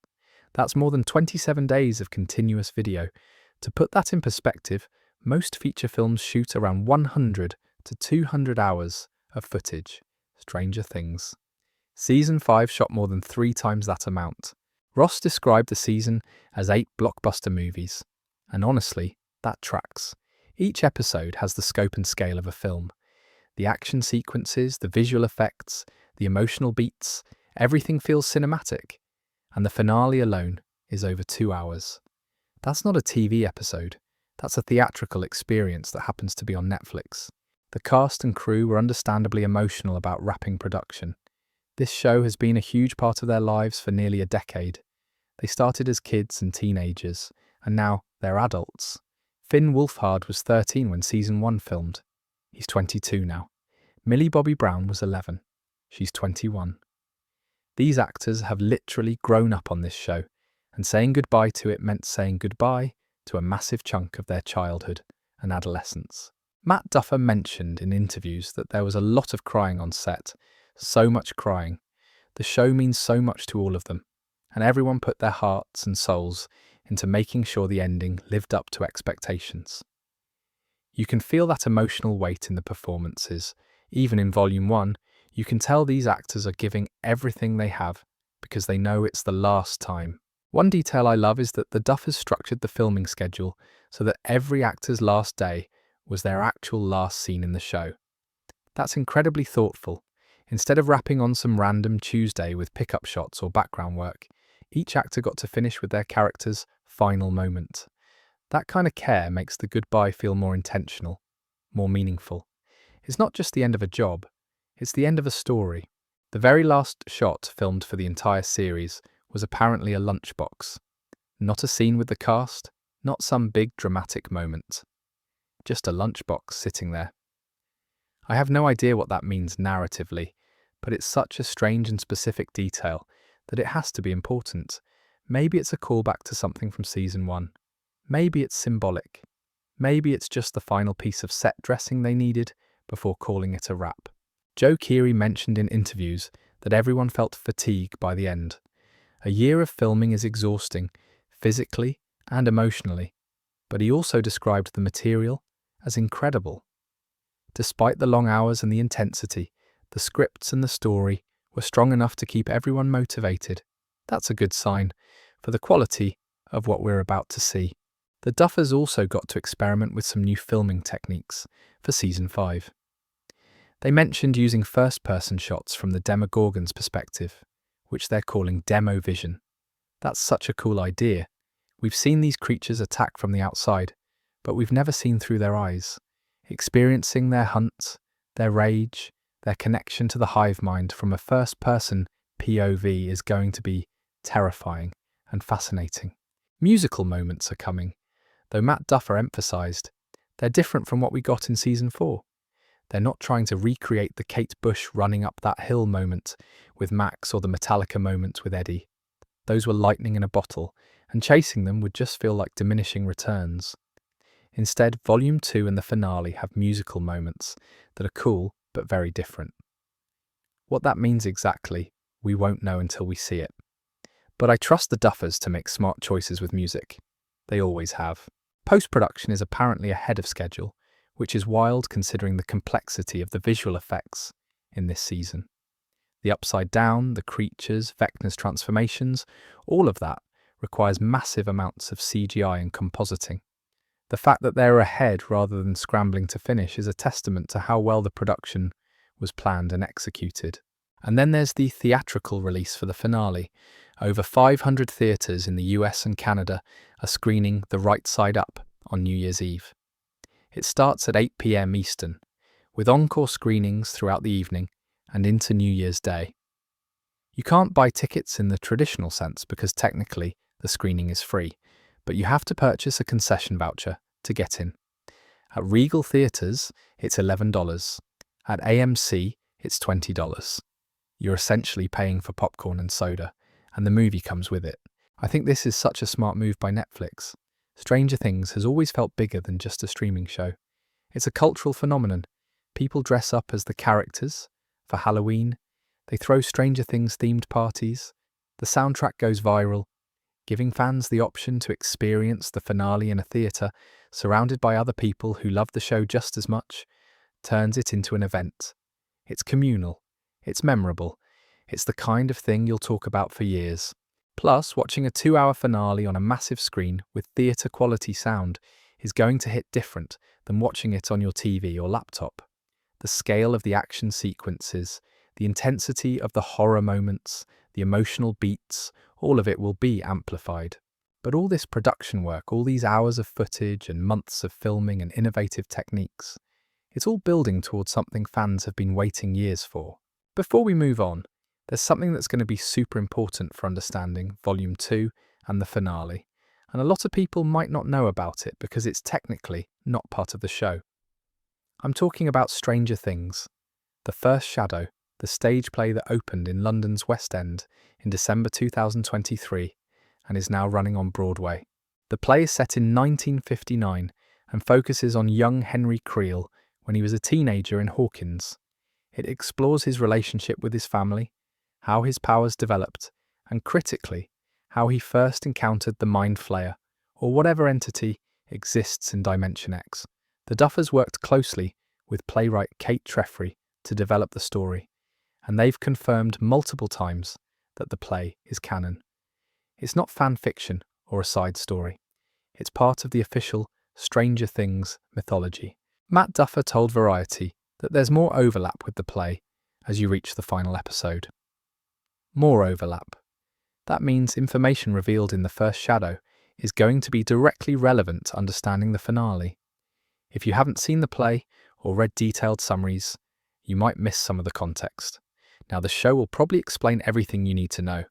Speaker 1: That's more than 27 days of continuous video. To put that in perspective, most feature films shoot around 100 to 200 hours of footage. Stranger Things. Season 5 shot more than 3 times that amount. Ross described the season as 8 blockbuster movies. And honestly, that tracks. Each episode has the scope and scale of a film. The action sequences, the visual effects, the emotional beats, everything feels cinematic. And the finale alone is over 2 hours. That's not a TV episode. That's a theatrical experience that happens to be on Netflix. The cast and crew were understandably emotional about wrapping production. This show has been a huge part of their lives for nearly a decade. They started as kids and teenagers, and now they're adults. Finn Wolfhard was 13 when Season 1 filmed. He's 22 now. Millie Bobby Brown was 11. She's 21. These actors have literally grown up on this show, and saying goodbye to it meant saying goodbye to a massive chunk of their childhood and adolescence. Matt Duffer mentioned in interviews that there was a lot of crying on set, so much crying. The show means so much to all of them, and everyone put their hearts and souls into making sure the ending lived up to expectations. You can feel that emotional weight in the performances. Even in Volume 1, you can tell these actors are giving everything they have because they know it's the last time. One detail I love is that the Duffers structured the filming schedule so that every actor's last day was their actual last scene in the show. That's incredibly thoughtful. Instead of wrapping on some random Tuesday with pickup shots or background work, each actor got to finish with their character's final moment. That kind of care makes the goodbye feel more intentional, more meaningful. It's not just the end of a job, it's the end of a story. The very last shot filmed for the entire series was apparently a lunchbox. Not a scene with the cast, not some big dramatic moment. Just a lunchbox sitting there. I have no idea what that means narratively, but it's such a strange and specific detail that it has to be important. Maybe it's a callback to something from season 1. Maybe it's symbolic. Maybe it's just the final piece of set dressing they needed before calling it a wrap. Joe Keery mentioned in interviews that everyone felt fatigue by the end. A year of filming is exhausting, physically and emotionally, but he also described the material as incredible. Despite the long hours and the intensity, the scripts and the story were strong enough to keep everyone motivated. That's a good sign for the quality of what we're about to see. The Duffers also got to experiment with some new filming techniques for season 5. They mentioned using first-person shots from the Demogorgon's perspective, which they're calling demo vision. That's such a cool idea. We've seen these creatures attack from the outside, but we've never seen through their eyes. Experiencing their hunt, their rage, their connection to the hive mind from a first-person POV is going to be terrifying and fascinating. Musical moments are coming, though Matt Duffer emphasised they're different from what we got in season 4. They're not trying to recreate the Kate Bush running up that hill moment with Max or the Metallica moment with Eddie. Those were lightning in a bottle, and chasing them would just feel like diminishing returns. Instead, Volume 2 and the finale have musical moments that are cool but very different. What that means exactly, we won't know until we see it. But I trust the Duffers to make smart choices with music. They always have. Post-production is apparently ahead of schedule, which is wild considering the complexity of the visual effects in this season. The upside down, the creatures, Vecna's transformations, all of that requires massive amounts of CGI and compositing. The fact that they're ahead rather than scrambling to finish is a testament to how well the production was planned and executed. And then there's the theatrical release for the finale. Over 500 theatres in the US and Canada are screening The Right Side Up on New Year's Eve. It starts at 8 p.m. Eastern, with encore screenings throughout the evening and into New Year's Day. You can't buy tickets in the traditional sense because technically the screening is free, but you have to purchase a concession voucher to get in. At Regal Theatres, it's $11. At AMC, it's $20. You're essentially paying for popcorn and soda, and the movie comes with it. I think this is such a smart move by Netflix. Stranger Things has always felt bigger than just a streaming show. It's a cultural phenomenon. People dress up as the characters for Halloween. They throw Stranger Things themed parties. The soundtrack goes viral, giving fans the option to experience the finale in a theatre, surrounded by other people who love the show just as much, turns it into an event. It's communal. It's memorable. It's the kind of thing you'll talk about for years. Plus, watching a 2-hour finale on a massive screen with theatre-quality sound is going to hit different than watching it on your TV or laptop. The scale of the action sequences, the intensity of the horror moments, the emotional beats, all of it will be amplified. But all this production work, all these hours of footage and months of filming and innovative techniques, it's all building towards something fans have been waiting years for. Before we move on, there's something that's going to be super important for understanding Volume 2 and the finale, and a lot of people might not know about it because it's technically not part of the show. I'm talking about Stranger Things, The First Shadow, the stage play that opened in London's West End in December 2023 and is now running on Broadway. The play is set in 1959 and focuses on young Henry Creel when he was a teenager in Hawkins. It explores his relationship with his family, how his powers developed, and critically, how he first encountered the Mind Flayer, or whatever entity exists in Dimension X. The Duffers worked closely with playwright Kate Treffry to develop the story, and they've confirmed multiple times that the play is canon. It's not fan fiction or a side story. It's part of the official Stranger Things mythology. Matt Duffer told Variety that there's more overlap with the play as you reach the final episode. More overlap. That means information revealed in The First Shadow is going to be directly relevant to understanding the finale. If you haven't seen the play or read detailed summaries, you might miss some of the context. Now, the show will probably explain everything you need to know,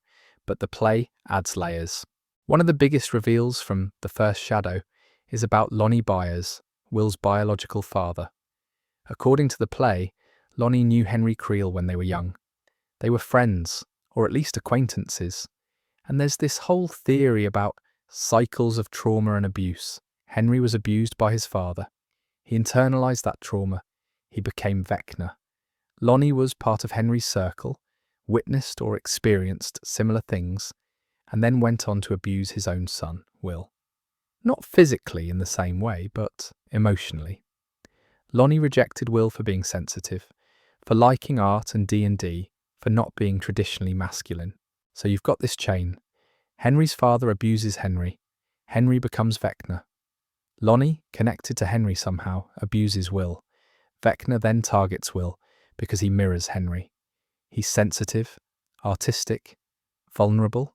Speaker 1: but the play adds layers. One of the biggest reveals from The First Shadow is about Lonnie Byers, Will's biological father. According to the play, Lonnie knew Henry Creel when they were young. They were friends, or at least acquaintances. And there's this whole theory about cycles of trauma and abuse. Henry was abused by his father. He internalized that trauma. He became Vecna. Lonnie was part of Henry's circle, witnessed or experienced similar things, and then went on to abuse his own son, Will. Not physically in the same way, but emotionally. Lonnie rejected Will for being sensitive, for liking art and D&D, for not being traditionally masculine. So you've got this chain. Henry's father abuses Henry. Henry becomes Vecna. Lonnie, connected to Henry somehow, abuses Will. Vecna then targets Will because he mirrors Henry. He's sensitive, artistic, vulnerable.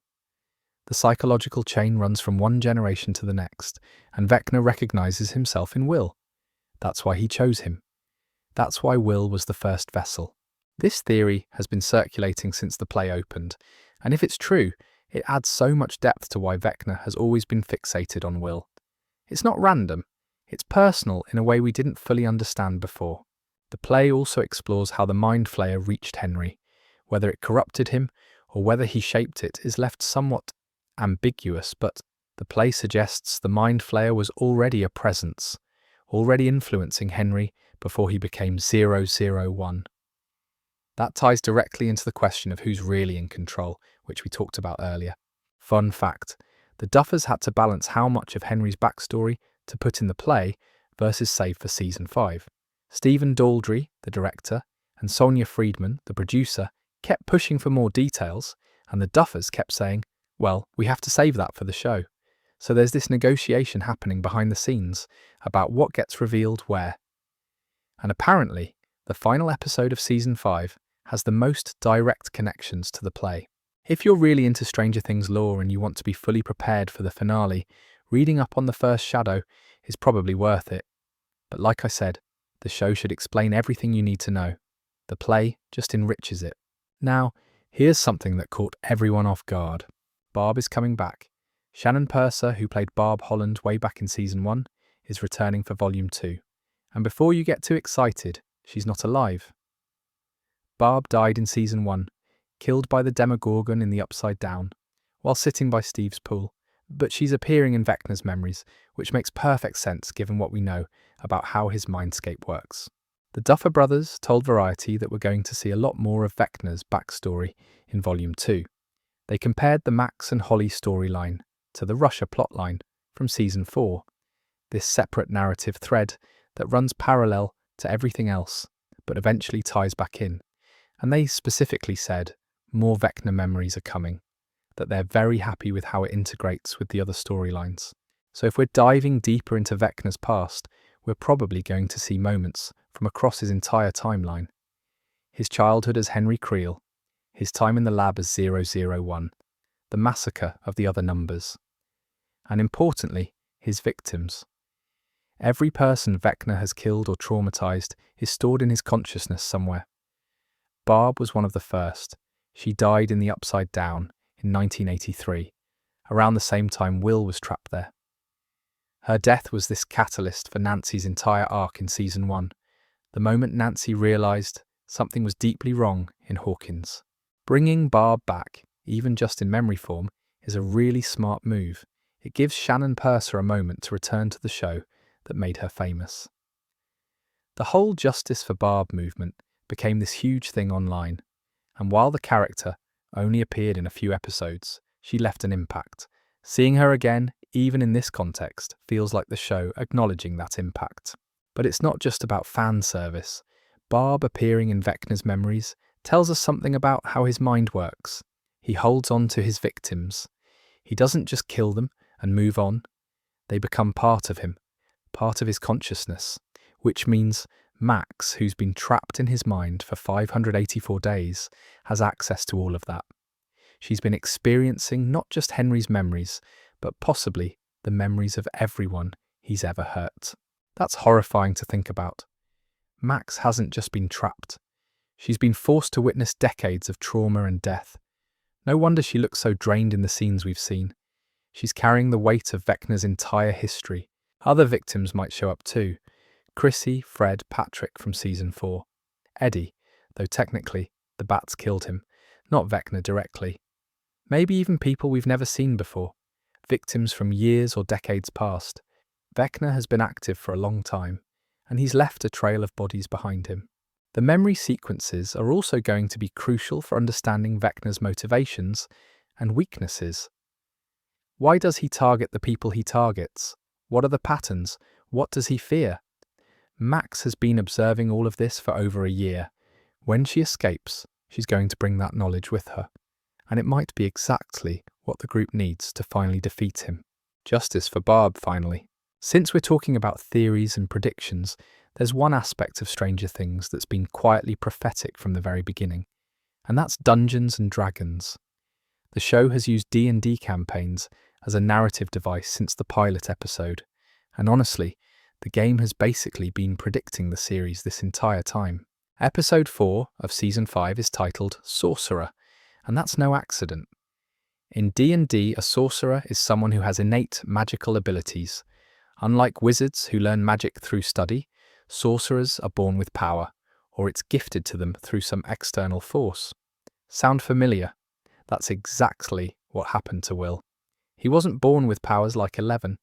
Speaker 1: The psychological chain runs from one generation to the next, and Vecna recognizes himself in Will. That's why he chose him. That's why Will was the first vessel. This theory has been circulating since the play opened, and if it's true, it adds so much depth to why Vecna has always been fixated on Will. It's not random, it's personal in a way we didn't fully understand before. The play also explores how the Mind Flayer reached Henry. Whether it corrupted him or whether he shaped it is left somewhat ambiguous, but the play suggests the Mind Flayer was already a presence, already influencing Henry before he became 001. That ties directly into the question of who's really in control, which we talked about earlier. Fun fact, the Duffers had to balance how much of Henry's backstory to put in the play versus save for season 5. Stephen Daldry, the director, and Sonia Friedman, the producer, kept pushing for more details, and the Duffers kept saying, well, we have to save that for the show. So there's this negotiation happening behind the scenes about what gets revealed where. And apparently, the final episode of season 5 has the most direct connections to the play. If you're really into Stranger Things lore and you want to be fully prepared for the finale, reading up on The First Shadow is probably worth it. But like I said, the show should explain everything you need to know. The play just enriches it. Now, here's something that caught everyone off guard. Barb is coming back. Shannon Purser, who played Barb Holland way back in season 1, is returning for volume 2. And before you get too excited, she's not alive. Barb died in season 1, killed by the Demogorgon in the Upside Down, while sitting by Steve's pool, but she's appearing in Vecna's memories, which makes perfect sense given what we know about how his mindscape works. The Duffer Brothers told Variety that we're going to see a lot more of Vecna's backstory in volume 2. They compared the Max and Holly storyline to the Russia plotline from season 4, this separate narrative thread that runs parallel to everything else, but eventually ties back in. And they specifically said more Vecna memories are coming, that they're very happy with how it integrates with the other storylines. So if we're diving deeper into Vecna's past, we're probably going to see moments from across his entire timeline. His childhood as Henry Creel, his time in the lab as 001, the massacre of the other numbers, and importantly, his victims. Every person Vecna has killed or traumatized is stored in his consciousness somewhere. Barb was one of the first. She died in the Upside Down in 1983, around the same time Will was trapped there. Her death was this catalyst for Nancy's entire arc in season 1, the moment Nancy realized something was deeply wrong in Hawkins. Bringing Barb back, even just in memory form, is a really smart move. It gives Shannon Purser a moment to return to the show that made her famous. The whole Justice for Barb movement became this huge thing online, and while the character only appeared in a few episodes, she left an impact. Seeing her again, even in this context, feels like the show acknowledging that impact. But it's not just about fan service. Barb appearing in Vecna's memories tells us something about how his mind works. He holds on to his victims. He doesn't just kill them and move on. They become part of him, part of his consciousness, which means Max, who's been trapped in his mind for 584 days, has access to all of that. She's been experiencing not just Henry's memories, but possibly the memories of everyone he's ever hurt. That's horrifying to think about. Max hasn't just been trapped. She's been forced to witness decades of trauma and death. No wonder she looks so drained in the scenes we've seen. She's carrying the weight of Vecna's entire history. Other victims might show up too. Chrissy, Fred, Patrick from Season 4. Eddie, though technically, the bats killed him, not Vecna directly. Maybe even people we've never seen before, victims from years or decades past. Vecna has been active for a long time, and he's left a trail of bodies behind him. The memory sequences are also going to be crucial for understanding Vecna's motivations and weaknesses. Why does he target the people he targets? What are the patterns? What does he fear? Max has been observing all of this for over a year. When she escapes, she's going to bring that knowledge with her. And it might be exactly what the group needs to finally defeat him. Justice for Barb, finally. Since we're talking about theories and predictions, there's one aspect of Stranger Things that's been quietly prophetic from the very beginning, and that's Dungeons and Dragons. The show has used D&D campaigns as a narrative device since the pilot episode, and honestly, the game has basically been predicting the series this entire time. Episode 4 of Season 5 is titled Sorcerer, and that's no accident. In D&D, a sorcerer is someone who has innate magical abilities. Unlike wizards who learn magic through study, sorcerers are born with power, or it's gifted to them through some external force. Sound familiar? That's exactly what happened to Will. He wasn't born with powers like Eleven.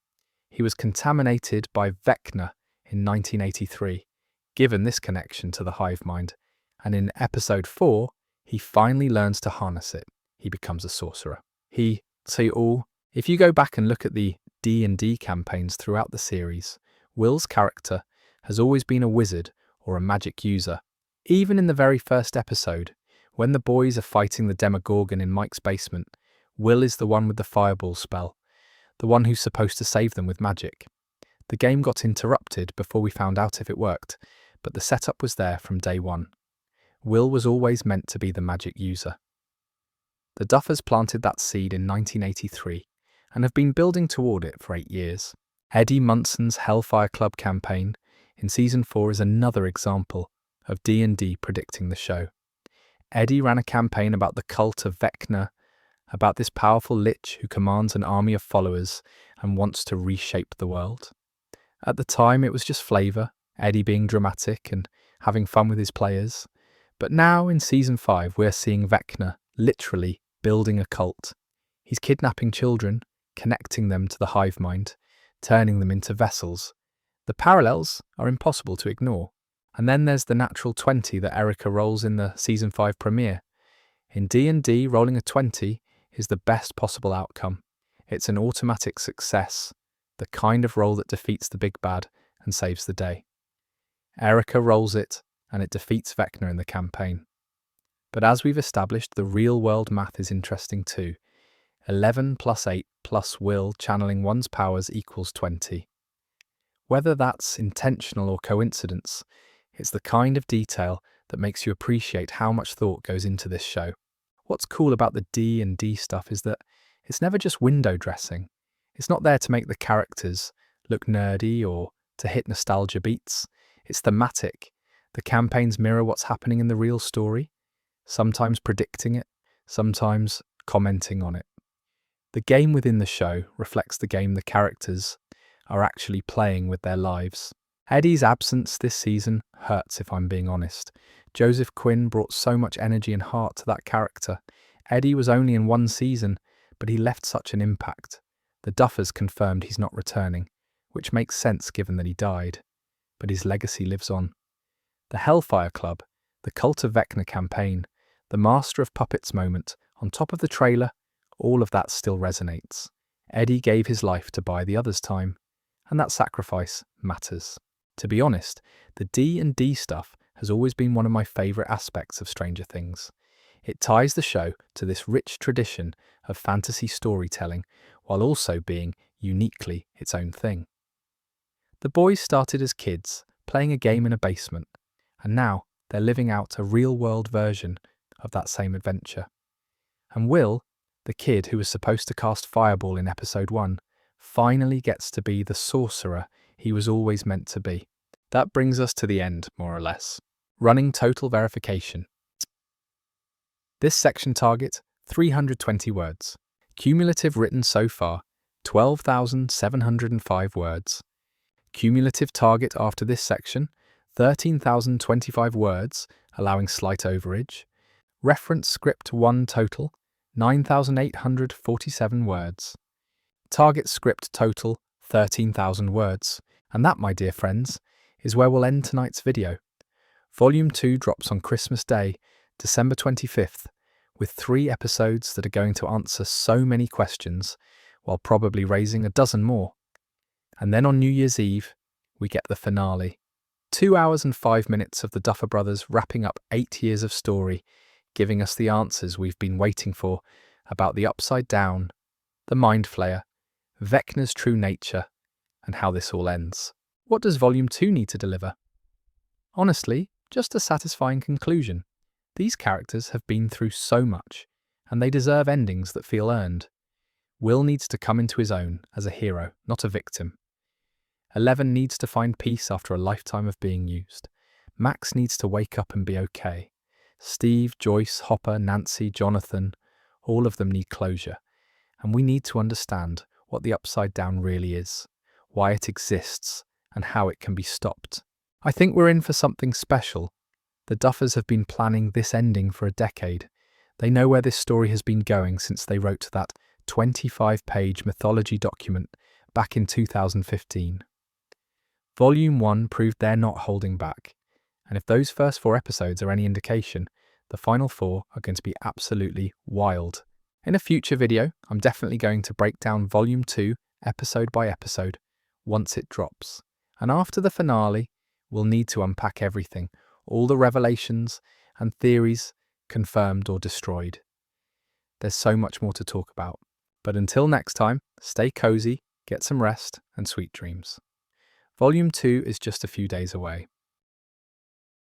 Speaker 1: He was contaminated by Vecna in 1983, given this connection to the hive mind, and in episode 4, he finally learns to harness it. He becomes a sorcerer. If you go back and look at the D&D campaigns throughout the series, Will's character has always been a wizard or a magic user. Even in the very first episode, when the boys are fighting the Demogorgon in Mike's basement, Will is the one with the fireball spell, the one who's supposed to save them with magic. The game got interrupted before we found out if it worked, but the setup was there from day one. Will was always meant to be the magic user. The Duffers planted that seed in 1983 and have been building toward it for 8 years. Eddie Munson's Hellfire Club campaign in Season 4 is another example of D&D predicting the show. Eddie ran a campaign about the cult of Vecna, about this powerful lich who commands an army of followers and wants to reshape the world. At the time, it was just flavour, Eddie being dramatic and having fun with his players. But now, in Season 5, we're seeing Vecna literally building a cult. He's kidnapping children, connecting them to the hive mind, turning them into vessels. The parallels are impossible to ignore. And then there's the natural 20 that Erica rolls in the Season 5 premiere. In D&D, rolling a 20 is the best possible outcome. It's an automatic success, the kind of roll that defeats the big bad and saves the day. Erica rolls it, and it defeats Vecna in the campaign. But as we've established, the real-world math is interesting too. 11 plus 8 plus Will channeling one's powers equals 20. Whether that's intentional or coincidence, it's the kind of detail that makes you appreciate how much thought goes into this show. What's cool about the D&D stuff is that it's never just window dressing. It's not there to make the characters look nerdy or to hit nostalgia beats. It's thematic. The campaigns mirror what's happening in the real story, sometimes predicting it, sometimes commenting on it. The game within the show reflects the game the characters are actually playing with their lives. Eddie's absence this season hurts, if I'm being honest. Joseph Quinn brought so much energy and heart to that character. Eddie was only in 1 season, but he left such an impact. The Duffers confirmed he's not returning, which makes sense given that he died. But his legacy lives on. The Hellfire Club, the Cult of Vecna campaign, the Master of Puppets moment, on top of the trailer, all of that still resonates. Eddie gave his life to buy the others' time, and that sacrifice matters. To be honest, the D&D stuff has always been one of my favourite aspects of Stranger Things. It ties the show to this rich tradition of fantasy storytelling while also being uniquely its own thing. The boys started as kids, playing a game in a basement, and now they're living out a real-world version of that same adventure. And Will, the kid who was supposed to cast Fireball in episode 1, finally gets to be the sorcerer he was always meant to be. That brings us to the end, more or less. Running total verification. This section target, 320 words. Cumulative written so far, 12,705 words. Cumulative target after this section, 13,025 words, allowing slight overage. Reference script 1 total, 9,847 words. Target script total, 13,000 words. And that, my dear friends, is where we'll end tonight's video. Volume 2 drops on Christmas Day, December 25th, with 3 episodes that are going to answer so many questions, while probably raising a dozen more. And then on New Year's Eve, we get the finale. 2 hours and 5 minutes of the Duffer Brothers wrapping up 8 years of story, giving us the answers we've been waiting for about the Upside Down, the Mind Flayer, Vecna's true nature, and how this all ends. What does Volume 2 need to deliver? Honestly, just a satisfying conclusion. These characters have been through so much, and they deserve endings that feel earned. Will needs to come into his own as a hero, not a victim. 11 needs to find peace after a lifetime of being used. Max needs to wake up and be okay. Steve, Joyce, Hopper, Nancy, Jonathan, all of them need closure. And we need to understand what the Upside Down really is, why it exists, and how it can be stopped. I think we're in for something special. The Duffers have been planning this ending for a decade. They know where this story has been going since they wrote that 25-page mythology document back in 2015. Volume 1 proved they're not holding back, and if those first 4 episodes are any indication, the final 4 are going to be absolutely wild. In a future video, I'm definitely going to break down Volume 2 episode by episode once it drops. And after the finale, we'll need to unpack everything, all the revelations and theories confirmed or destroyed. There's so much more to talk about. But until next time, stay cozy, get some rest, and sweet dreams. Volume 2 is just a few days away.